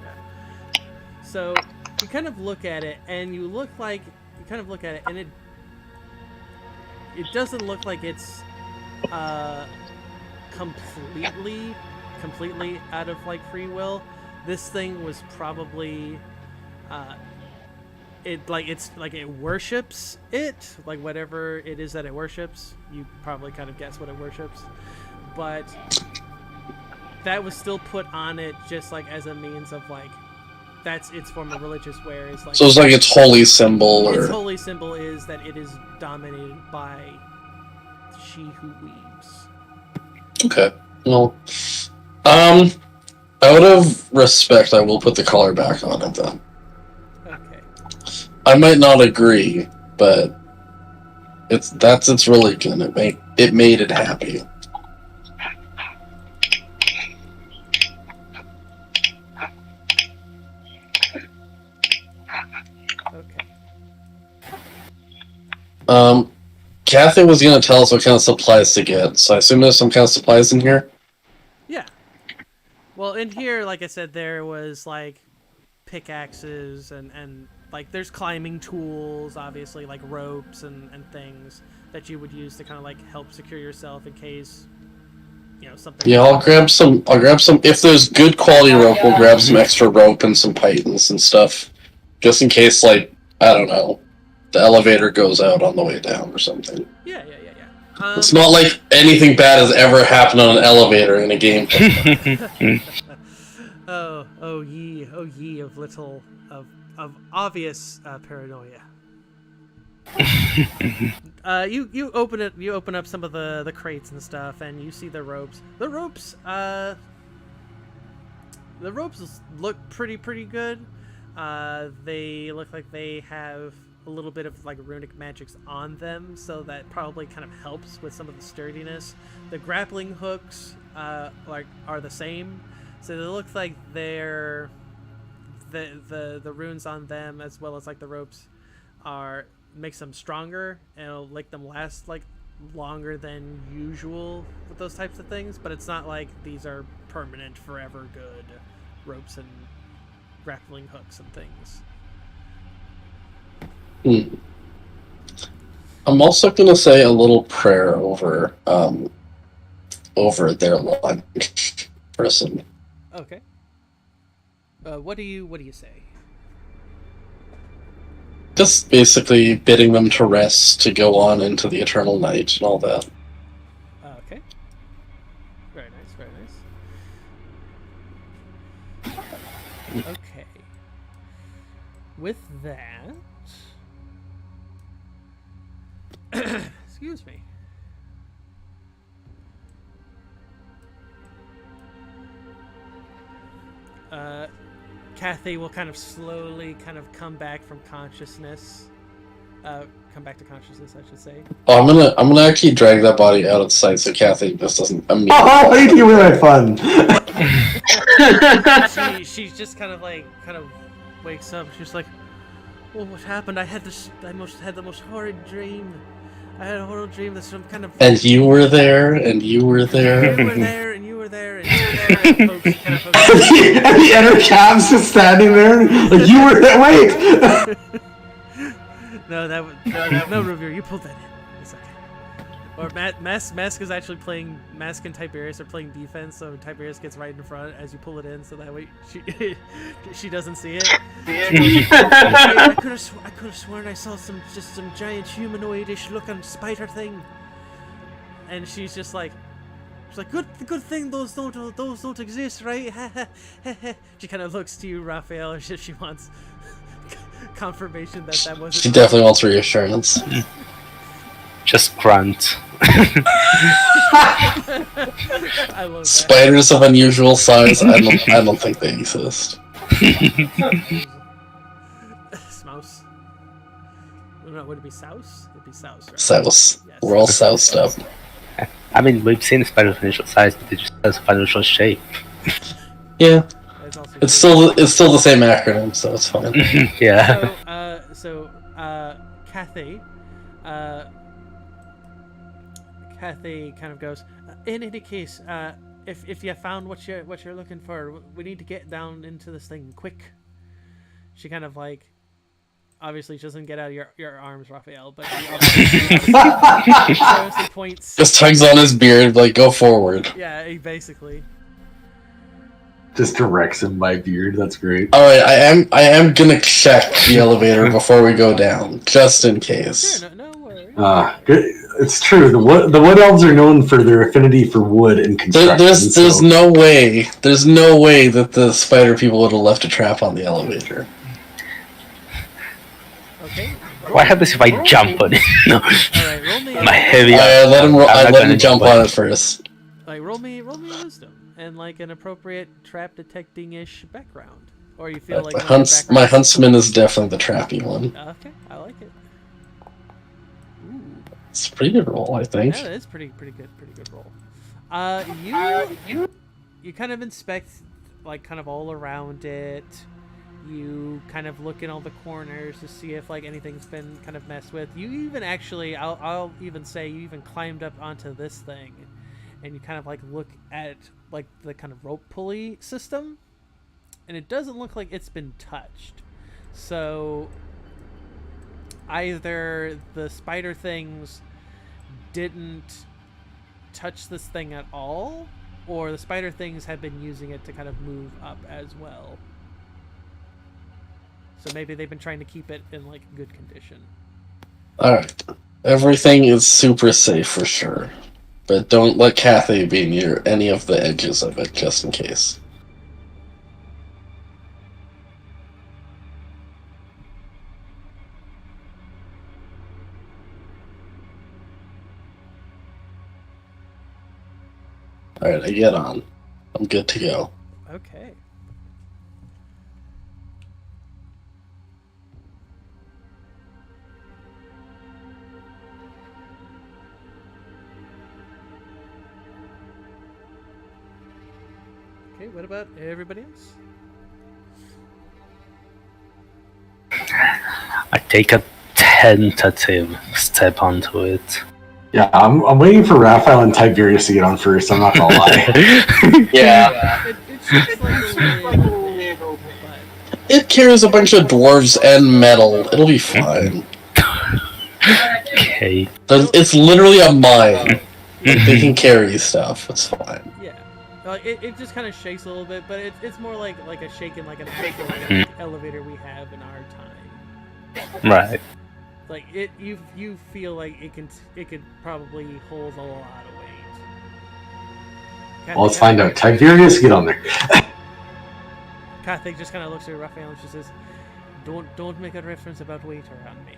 So you kind of look at it, and it doesn't look like it's completely out of like free will. This thing was probably it worships it, like whatever it is that it worships. You probably kind of guess what it worships, but that was still put on it just like as a means of like that's its form of religious wear. Is like, so it's like its holy symbol, or its holy symbol is that it is dominated by she who weaves. okay. Well, out of respect, I will put the collar back on it then. Okay. I might not agree, but that's its religion. It made it happy. Okay. Kathy was gonna tell us what kind of supplies to get, so I assume there's some kind of supplies in here. Yeah. Well, in here, like I said, there was like pickaxes and like there's climbing tools, obviously, like ropes and things that you would use to kind of like help secure yourself in case, you know, something. Yeah, I'll grab some. If there's good quality rope, we'll grab some extra rope and some pythons and stuff, just in case, like, I don't know, the elevator goes out on the way down or something. Yeah. It's not like anything bad has ever happened on an elevator in a game. oh ye of little of obvious paranoia. You open up some of the crates and stuff, and you see the ropes. The ropes look pretty good. They look like they have a little bit of like runic magics on them, so that probably kind of helps with some of the sturdiness. The grappling hooks are the same, so they look like they're the runes on them as well as like the ropes makes them stronger, and it'll make them last like longer than usual with those types of things. But it's not like these are permanent, forever good ropes and grappling hooks and things. I'm also gonna say a little prayer over their lunch person. Okay. What do you say? Just basically bidding them to rest, to go on into the eternal night and all that. Okay. Very nice. Okay. With that, excuse me. Kathy will kind of slowly come back from consciousness. Come back to consciousness, I should say. Oh, I'm gonna actually drag that body out of sight so Kathy just doesn't immediately. Oh, you do really fun. She's just kind of wakes up. She's like, "Well, what happened? I had the most horrid dream. I had a horrible dream that some kind of." And you were there, and you were there. You were there, and you were there, and you were there. And And the inner Cav's just standing there, like, you were there. Wait. No, Revere, you pulled that in. It's okay. Or Mask is actually playing. Mask and Tiberius are playing defense, so Tiberius gets right in front as you pull it in, so that way she doesn't see it. I could have sworn I saw some giant humanoidish looking spider thing, and she's just like, She's like, good thing those don't exist, right? She kind of looks to you, Raphael, as if she wants confirmation that wasn't. She definitely wants reassurance. Just grunt. I love that. Spiders of unusual size, I don't think they exist. Smouse. No, would it be souse? It'd be souse, right? Souse. Yes. We're all soused up. I mean, we've seen spiders of unusual size, but they just has unusual shape. Yeah. That's also It's still the same acronym, so it's fine. Yeah. So, Kathy, Kathy kind of goes, in any case, if you found what you're looking for, we need to get down into this thing quick. She kind of like, obviously she doesn't get out of your arms, Raphael, but she obviously points. Just tugs on his beard, like, go forward. Yeah, basically. Just directs him by beard. That's great. Alright, I am gonna check the elevator before we go down, just in case. Sure, no worries. Good. It's true. The wood elves are known for their affinity for wood and construction. There's no way that the spider people would have left a trap on the elevator. Okay. What happens if I jump on it? No. Alright, roll me. My heavy. Let him jump on it first. Like roll me wisdom and like an appropriate trap detecting-ish background, or you feel like My huntsman is definitely the trappy one. Okay, I like it. Ooh, It's a pretty good roll, I think. yeah, that is pretty good roll. You kind of inspect like kind of all around it. You kind of look in all the corners to see if like anything's been kind of messed with. You even actually, I'll even say you even climbed up onto this thing, and you kind of like look at like the kind of rope pulley system, and it doesn't look like it's been touched. So either the spider things didn't touch this thing at all, or the spider things have been using it to kind of move up as well. So maybe they've been trying to keep it in like good condition. Alright. Everything is super safe for sure. But don't let Kathy be near any of the edges of it, just in case. Alright, I get on. I'm good to go. Okay. Okay, what about everybody else? I take a tentative step onto it. Yeah, I'm waiting for Raphael and Tiberius to get on first. I'm not gonna lie. Yeah. It's just like a little, but It carries a bunch of dwarves and metal. It'll be fine. Okay. It's literally a mine. They can carry stuff. It's fine. yeah, like it just kind of shakes a little bit, but it's more like a shaking like an actual elevator we have in our time. Right. Like you feel like it could probably hold a lot of weight. Well, let's find out. Tiberius, get on there. Kathy just kind of looks at Raphael and she says, "Don't make a reference about weight around me."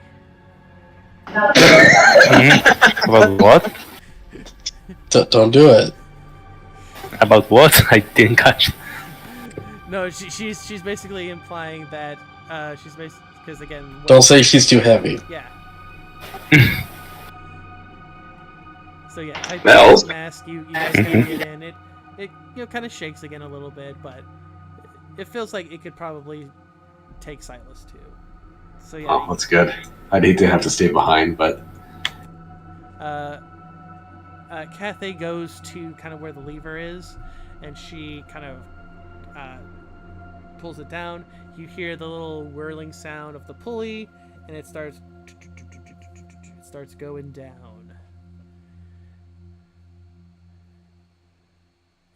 About what? Don't do it. About what? I didn't catch. No, she's basically implying that she's basically because again. Don't say she's too heavy. Yeah. So yeah, type Well. mask. You guys can get in. It kind of shakes again a little bit, but it feels like it could probably take Silas too. So yeah. Oh, that's good. I'd hate to have to stay behind, but Kathy goes to kind of where the lever is, and she kind of pulls it down. You hear the little whirling sound of the pulley, and it starts going down.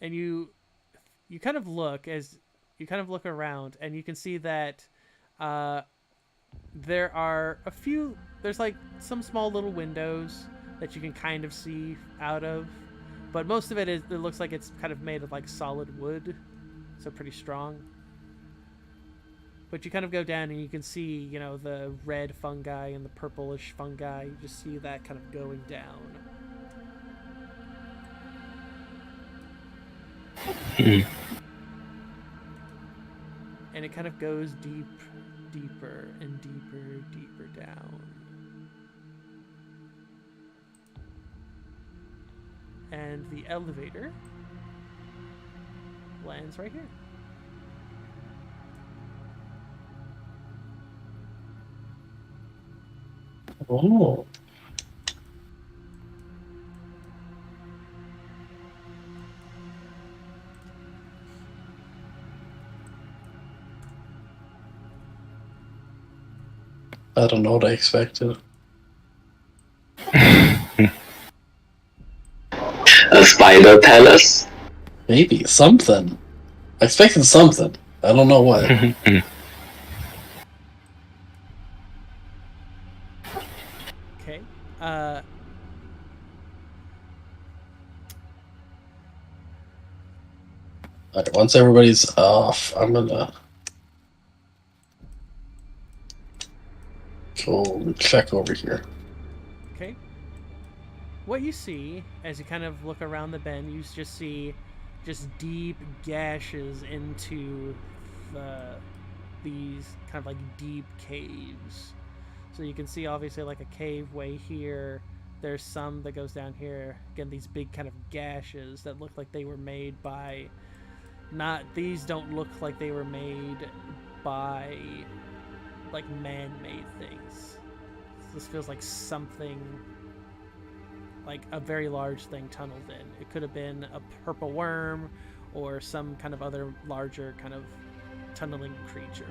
And you kind of look around, and you can see that there's like some small little windows that you can kind of see out of. but most of it looks like it's kind of made of like solid wood, so pretty strong. But you kind of go down and you can see, you know, the red fungi and the purplish fungi. You just see that kind of going down. And it kind of goes deeper and deeper down. And the elevator lands right here. Oh. I don't know what I expected. A spider palace. Maybe something. I expected something. I don't know what. Okay. Alright, once everybody's off, I'm gonna go check over here. Okay. What you see as you kind of look around the bend, you just see just deep gashes into these kind of like deep caves. So you can see obviously like a cave way here. There's some that goes down here. Again, these big kind of gashes that look like they were made by these don't look like they were made by like man-made things. This feels like something like a very large thing tunneled in. It could have been a purple worm or some kind of other larger kind of tunneling creature.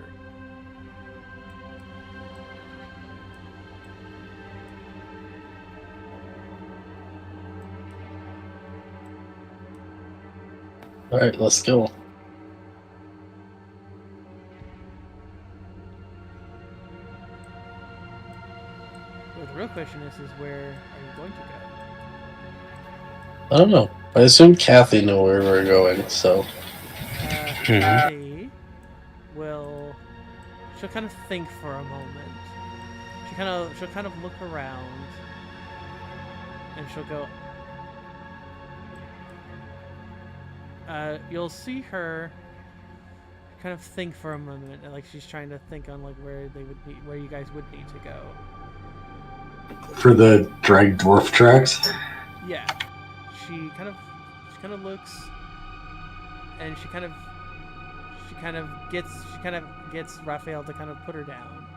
Alright, let's go. Well, the real question is where are you going to go? I don't know. I assume Kathy knew where we were going, so. Kathy will. She'll kind of think for a moment. She'll kind of look around, and she'll go. You'll see her kind of think for a moment, and like she's trying to think on like where you guys would need to go. For the drag dwarf tracks? Yeah. She kind of looks, and she kind of gets Raphael to kind of put her down,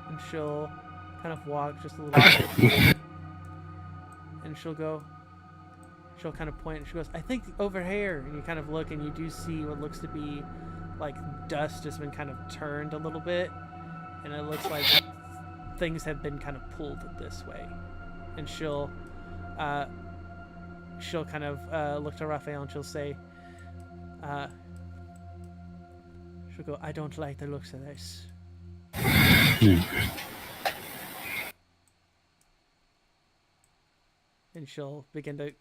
and she'll kind of walk just a little bit, and she'll kind of point, and she goes, "I think over here," and you kind of look, and you do see what looks to be like dust has been kind of turned a little bit, and it looks like things have been kind of pulled this way, and she'll kind of look to Raphael, and she'll say, she'll go, "I don't like the looks of this." And she'll begin to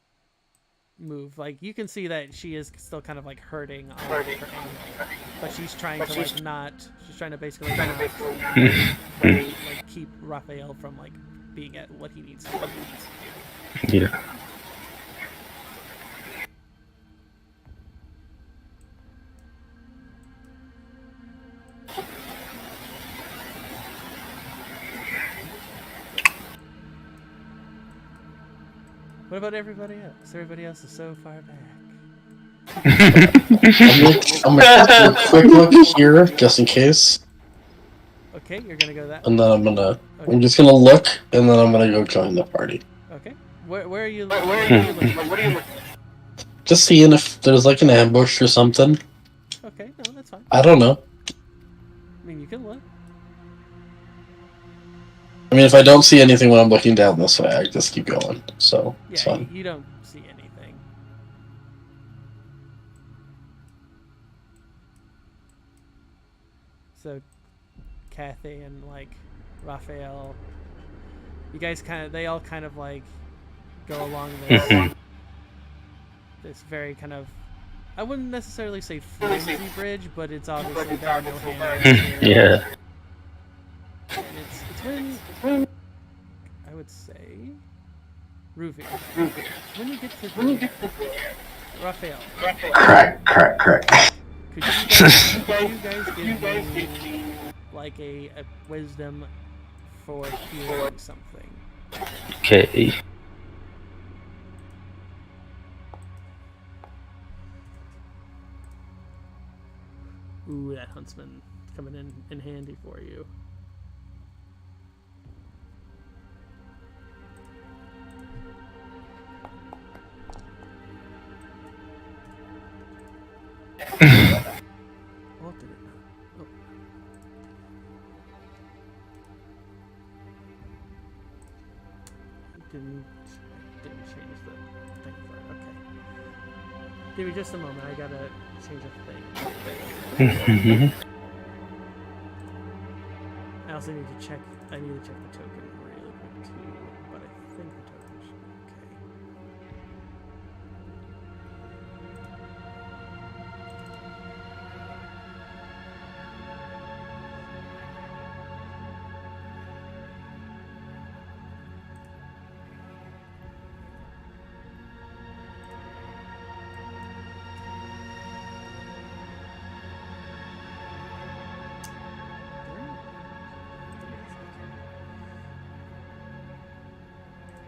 move. Like, you can see that she is still kind of like hurting on her ankle, but she's trying to like not. She's trying to basically not, like keep Raphael from like being at what he needs to be. Yeah. What about everybody else? Everybody else is so far back. I'm gonna do a quick look here, just in case. Okay, you're gonna go that. And then Okay. I'm just gonna look, and then I'm gonna go join the party. Okay. Where are you? Where are you looking? What are you looking? Just seeing if there's like an ambush or something. Okay, no, that's fine. I don't know. I mean, you can look. I mean, if I don't see anything when I'm looking down this way, I just keep going. So it's Yeah, fine. you don't see anything. So, Kathy and like Raphael, you guys they all kind of like go along this this very kind of, I wouldn't necessarily say flimsy bridge, but it's obviously got no handrails. Yeah. And it's when I would say Ruvi. When you get to Raphael, Correct. could you guys give me like a wisdom for healing something? Okay. Ooh, that huntsman coming in handy for you. What did it not? Oh. Didn't change the thing for it. Okay. Give me just a moment. I gotta change a thing. I also need to check. I need to check the token really quick too. But I think the token should be okay.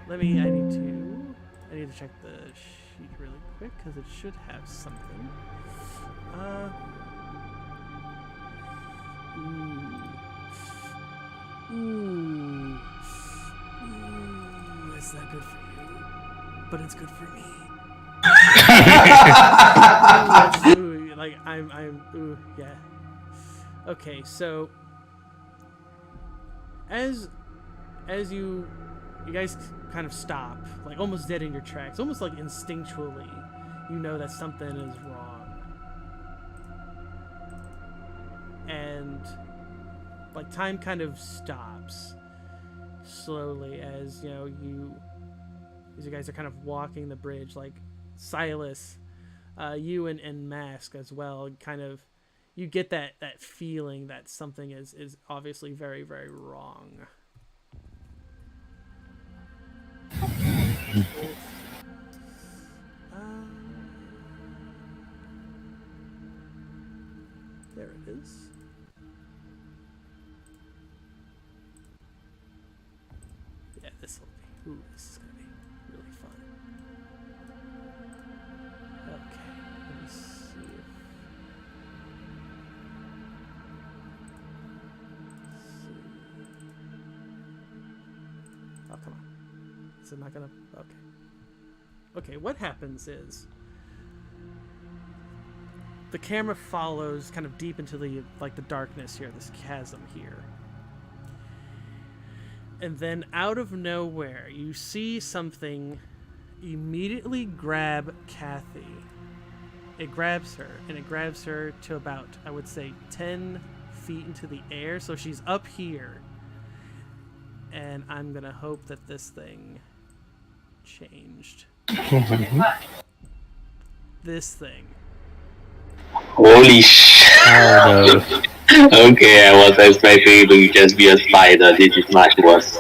I need to check the sheet really quick because it should have something. Ooh, it's not good for you, but it's good for me. Ooh, like ooh, yeah. Okay, so as you guys kind of stop, like almost dead in your tracks, almost like instinctually, you know that something is wrong. And like time kind of stops slowly as you guys are kind of walking the bridge, like Silas, you and Mask as well, kind of you get that feeling that something is obviously very, very wrong. There it is. Yeah, this will be. Ooh, this is gonna be really fun. Okay, let me see if. Oh, come on. Is it not gonna? Okay. Okay, what happens is the camera follows kind of deep into the darkness here, this chasm here. And then out of nowhere, you see something immediately grab Kathy. It grabs her, and it grabs her to about, I would say, 10 feet into the air. So she's up here. And I'm gonna hope that this thing changed. This thing. Holy shit. Oh no. Okay, I was expecting it to just be a spider. This is much worse.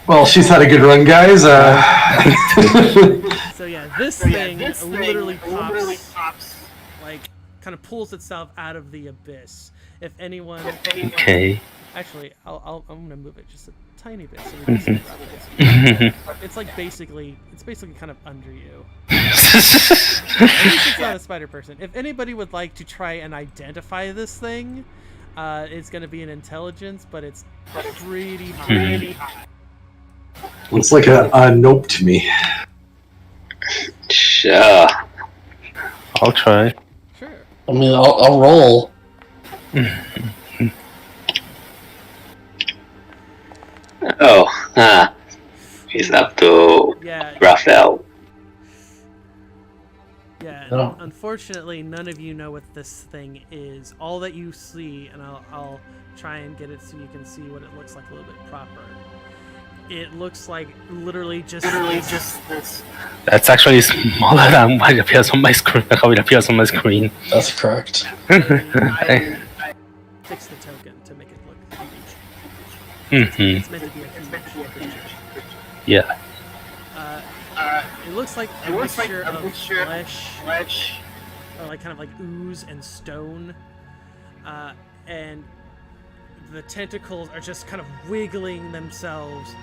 Well, she's had a good run, guys. So yeah, this thing literally pops, like, kind of pulls itself out of the abyss. If anyone... Okay. Actually, I'm gonna move it just a tiny bit so we can see it. It's basically kind of under you. At least it's not a spider person. If anybody would like to try and identify this thing, it's gonna be an intelligence, but it's pretty high. Looks like a nope to me. Sure. I'll try. Sure. I mean, I'll roll. Oh, it's up to Raphael. Yeah, Oh. Unfortunately, none of you know what this thing is. All that you see, and I'll try and get it so you can see what it looks like a little bit proper. it looks like literally just this. That's actually smaller than what appears on my screen. How it appears on my screen. That's correct. I fixed the token to make it look huge. Mm-hmm. It's meant to be a huge creature. Yeah. It looks like a mixture of flesh, or like kind of like ooze and stone, and the tentacles are just kind of wiggling themselves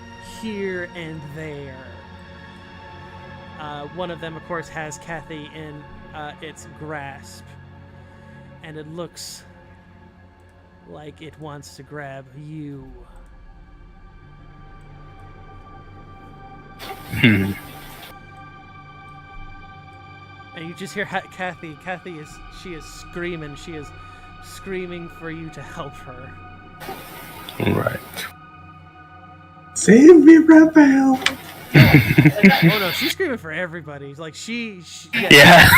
here and there. One of them, of course, has Kathy in its grasp, and it looks like it wants to grab you. And you just hear Kathy. Kathy is screaming. She is screaming for you to help her. Right. Save me, Raphael! Oh no, she's screaming for everybody. Like she Yeah.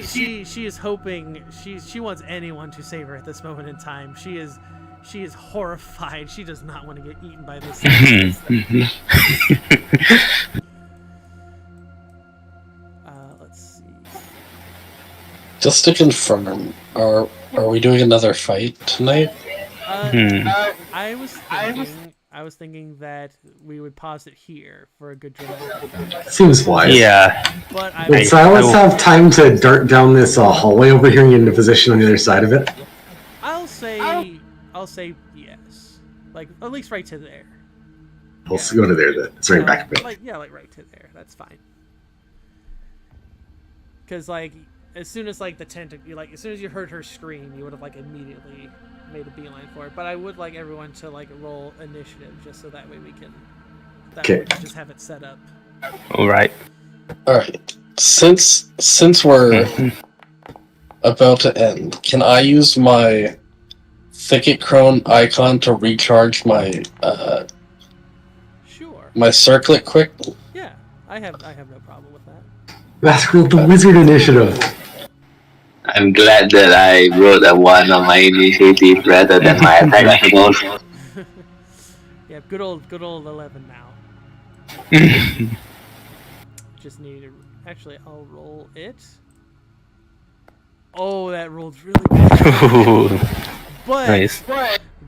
she is hoping she wants anyone to save her at this moment in time. She is horrified. She does not want to get eaten by this thing. Let's see. Just to confirm, are we doing another fight tonight? I was thinking that we would pause it here for a good dramatic. Seems wise. Yeah. But Would Silas have time to dart down this hallway over here and get into position on the other side of it? I'll say yes. Like at least right to there. We'll go to there then. It's right back a bit. Like right to there. That's fine. Because like as soon as like the tentacle, like as soon as you heard her scream, you would have like immediately made a beeline for it. But I would like everyone to like roll initiative just so that way we can. Way we can just have it set up. All right. Since we're about to end, can I use my Thicket Crone icon to recharge my Sure. my circlet quick? Yeah, I have no problem with that. That's called the Wizard Initiative. I'm glad that I rolled a 1 on my initiative rather than my attack roll. Yeah, good old 11 now. Just need to actually I'll roll it. Oh, that rolled really good. But Nice.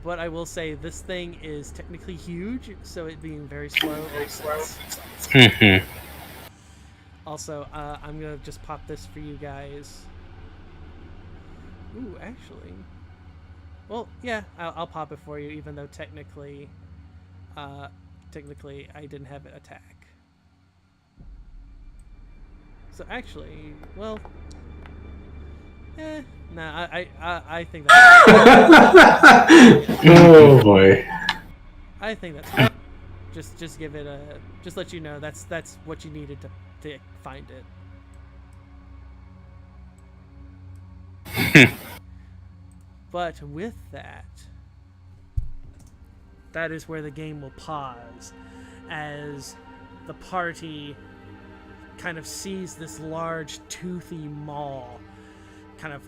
But I will say this thing is technically huge, so it being very slow makes sense. Also, I'm gonna just pop this for you guys. Ooh, actually, well, yeah, I'll pop it for you, even though technically I didn't have it attack. So actually, well, I think that's Oh boy. I think that's fine. Just give it just let you know that's what you needed to find it. But with that is where the game will pause as the party kind of sees this large toothy maw kind of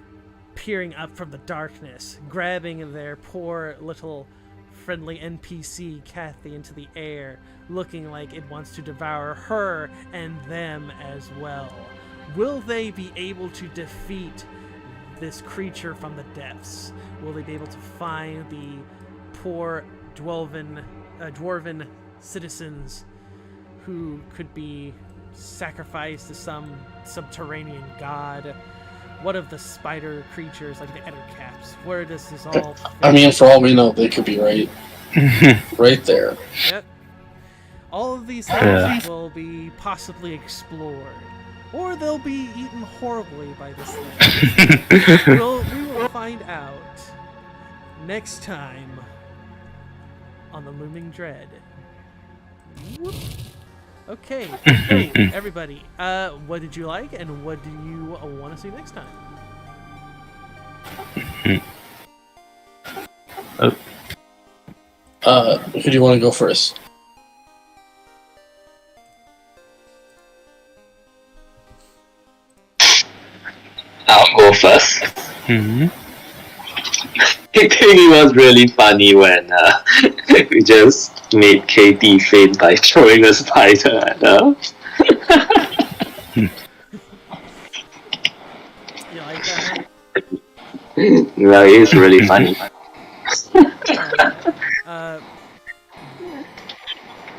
peering up from the darkness, grabbing their poor little friendly NPC Kathy into the air, looking like it wants to devour her and them as well. Will they be able to defeat this creature from the depths? Will they be able to find the poor dwarven citizens who could be sacrificed to some subterranean god? What of the spider creatures like the ettercaps? Where does this all fit? I mean, for all we know, they could be right there. Yep. All of these things will be possibly explored. Or they'll be eaten horribly by this thing. We will find out next time on the Looming Dread. Whoop. Okay, everybody. What did you like, and what do you want to see next time? Who do you want to go first? I'll go first. I think it was really funny when we just made Katie faint by throwing a spider at her. You like that? Well, it's really funny.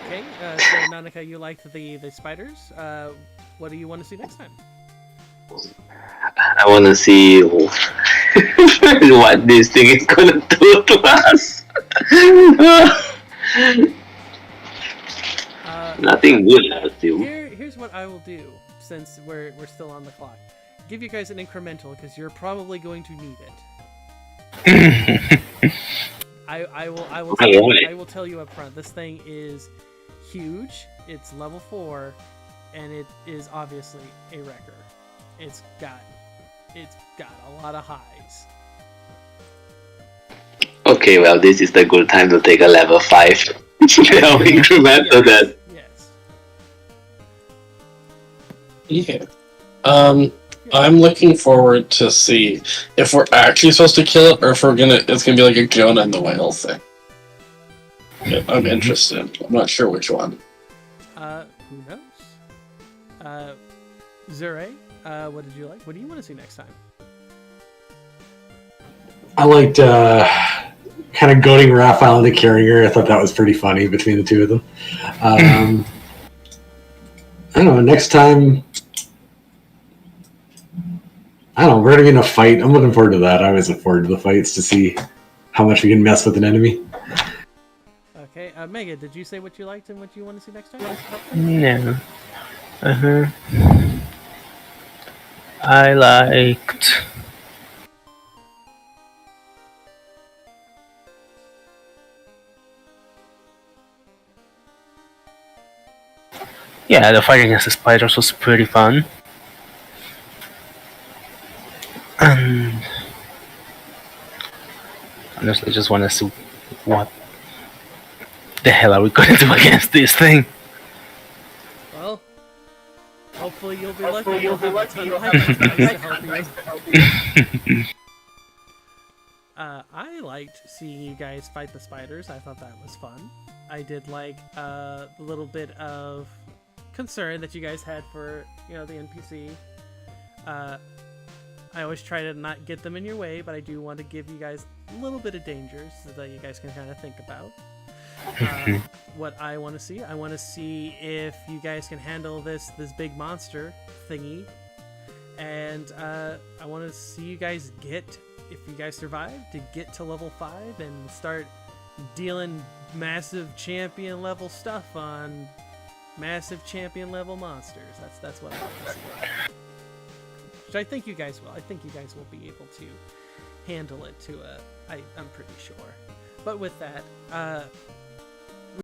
Okay, so Nanaka, you liked the spiders. What do you want to see next time? I want to see what this thing is gonna do to us. Nothing good, I assume. Here's what I will do since we're still on the clock. Give you guys an incremental because you're probably going to need it. I will tell you up front. This thing is huge. It's level 4, and it is obviously a wrecker. It's got a lot of highs. Okay, well, this is the good time to take a level 5. Incremental then. Yes. Yeah. I'm looking forward to see if we're actually supposed to kill it or if it's gonna be like a Jonah and the whale thing. Yeah, I'm interested. I'm not sure which one. Who knows? Zure, what did you like? What do you want to see next time? I liked kind of goading Raphael into carrying her. I thought that was pretty funny between the two of them. I don't know. Next time, I don't know. We're gonna be in a fight. I'm looking forward to that. I always look forward to the fights to see how much we can mess with an enemy. Okay, Mega, did you say what you liked and what you want to see next time? No. I liked. Yeah, the fight against the spiders was pretty fun. And honestly, just want to see what the hell are we going to do against this thing. Well, hopefully you'll be lucky. You'll have a ton of life to help you. I liked seeing you guys fight the spiders. I thought that was fun. I did like the little bit of concern that you guys had for, the NPC. I always try to not get them in your way, but I do want to give you guys a little bit of danger so that you guys can kind of think about. What I want to see if you guys can handle this big monster thingy, and I want to see you guys if you guys survive, to get to level 5 and start dealing massive champion level stuff on massive champion level monsters. That's what I want to see. Which I think you guys will. I think you guys will be able to handle it I'm pretty sure. But with that,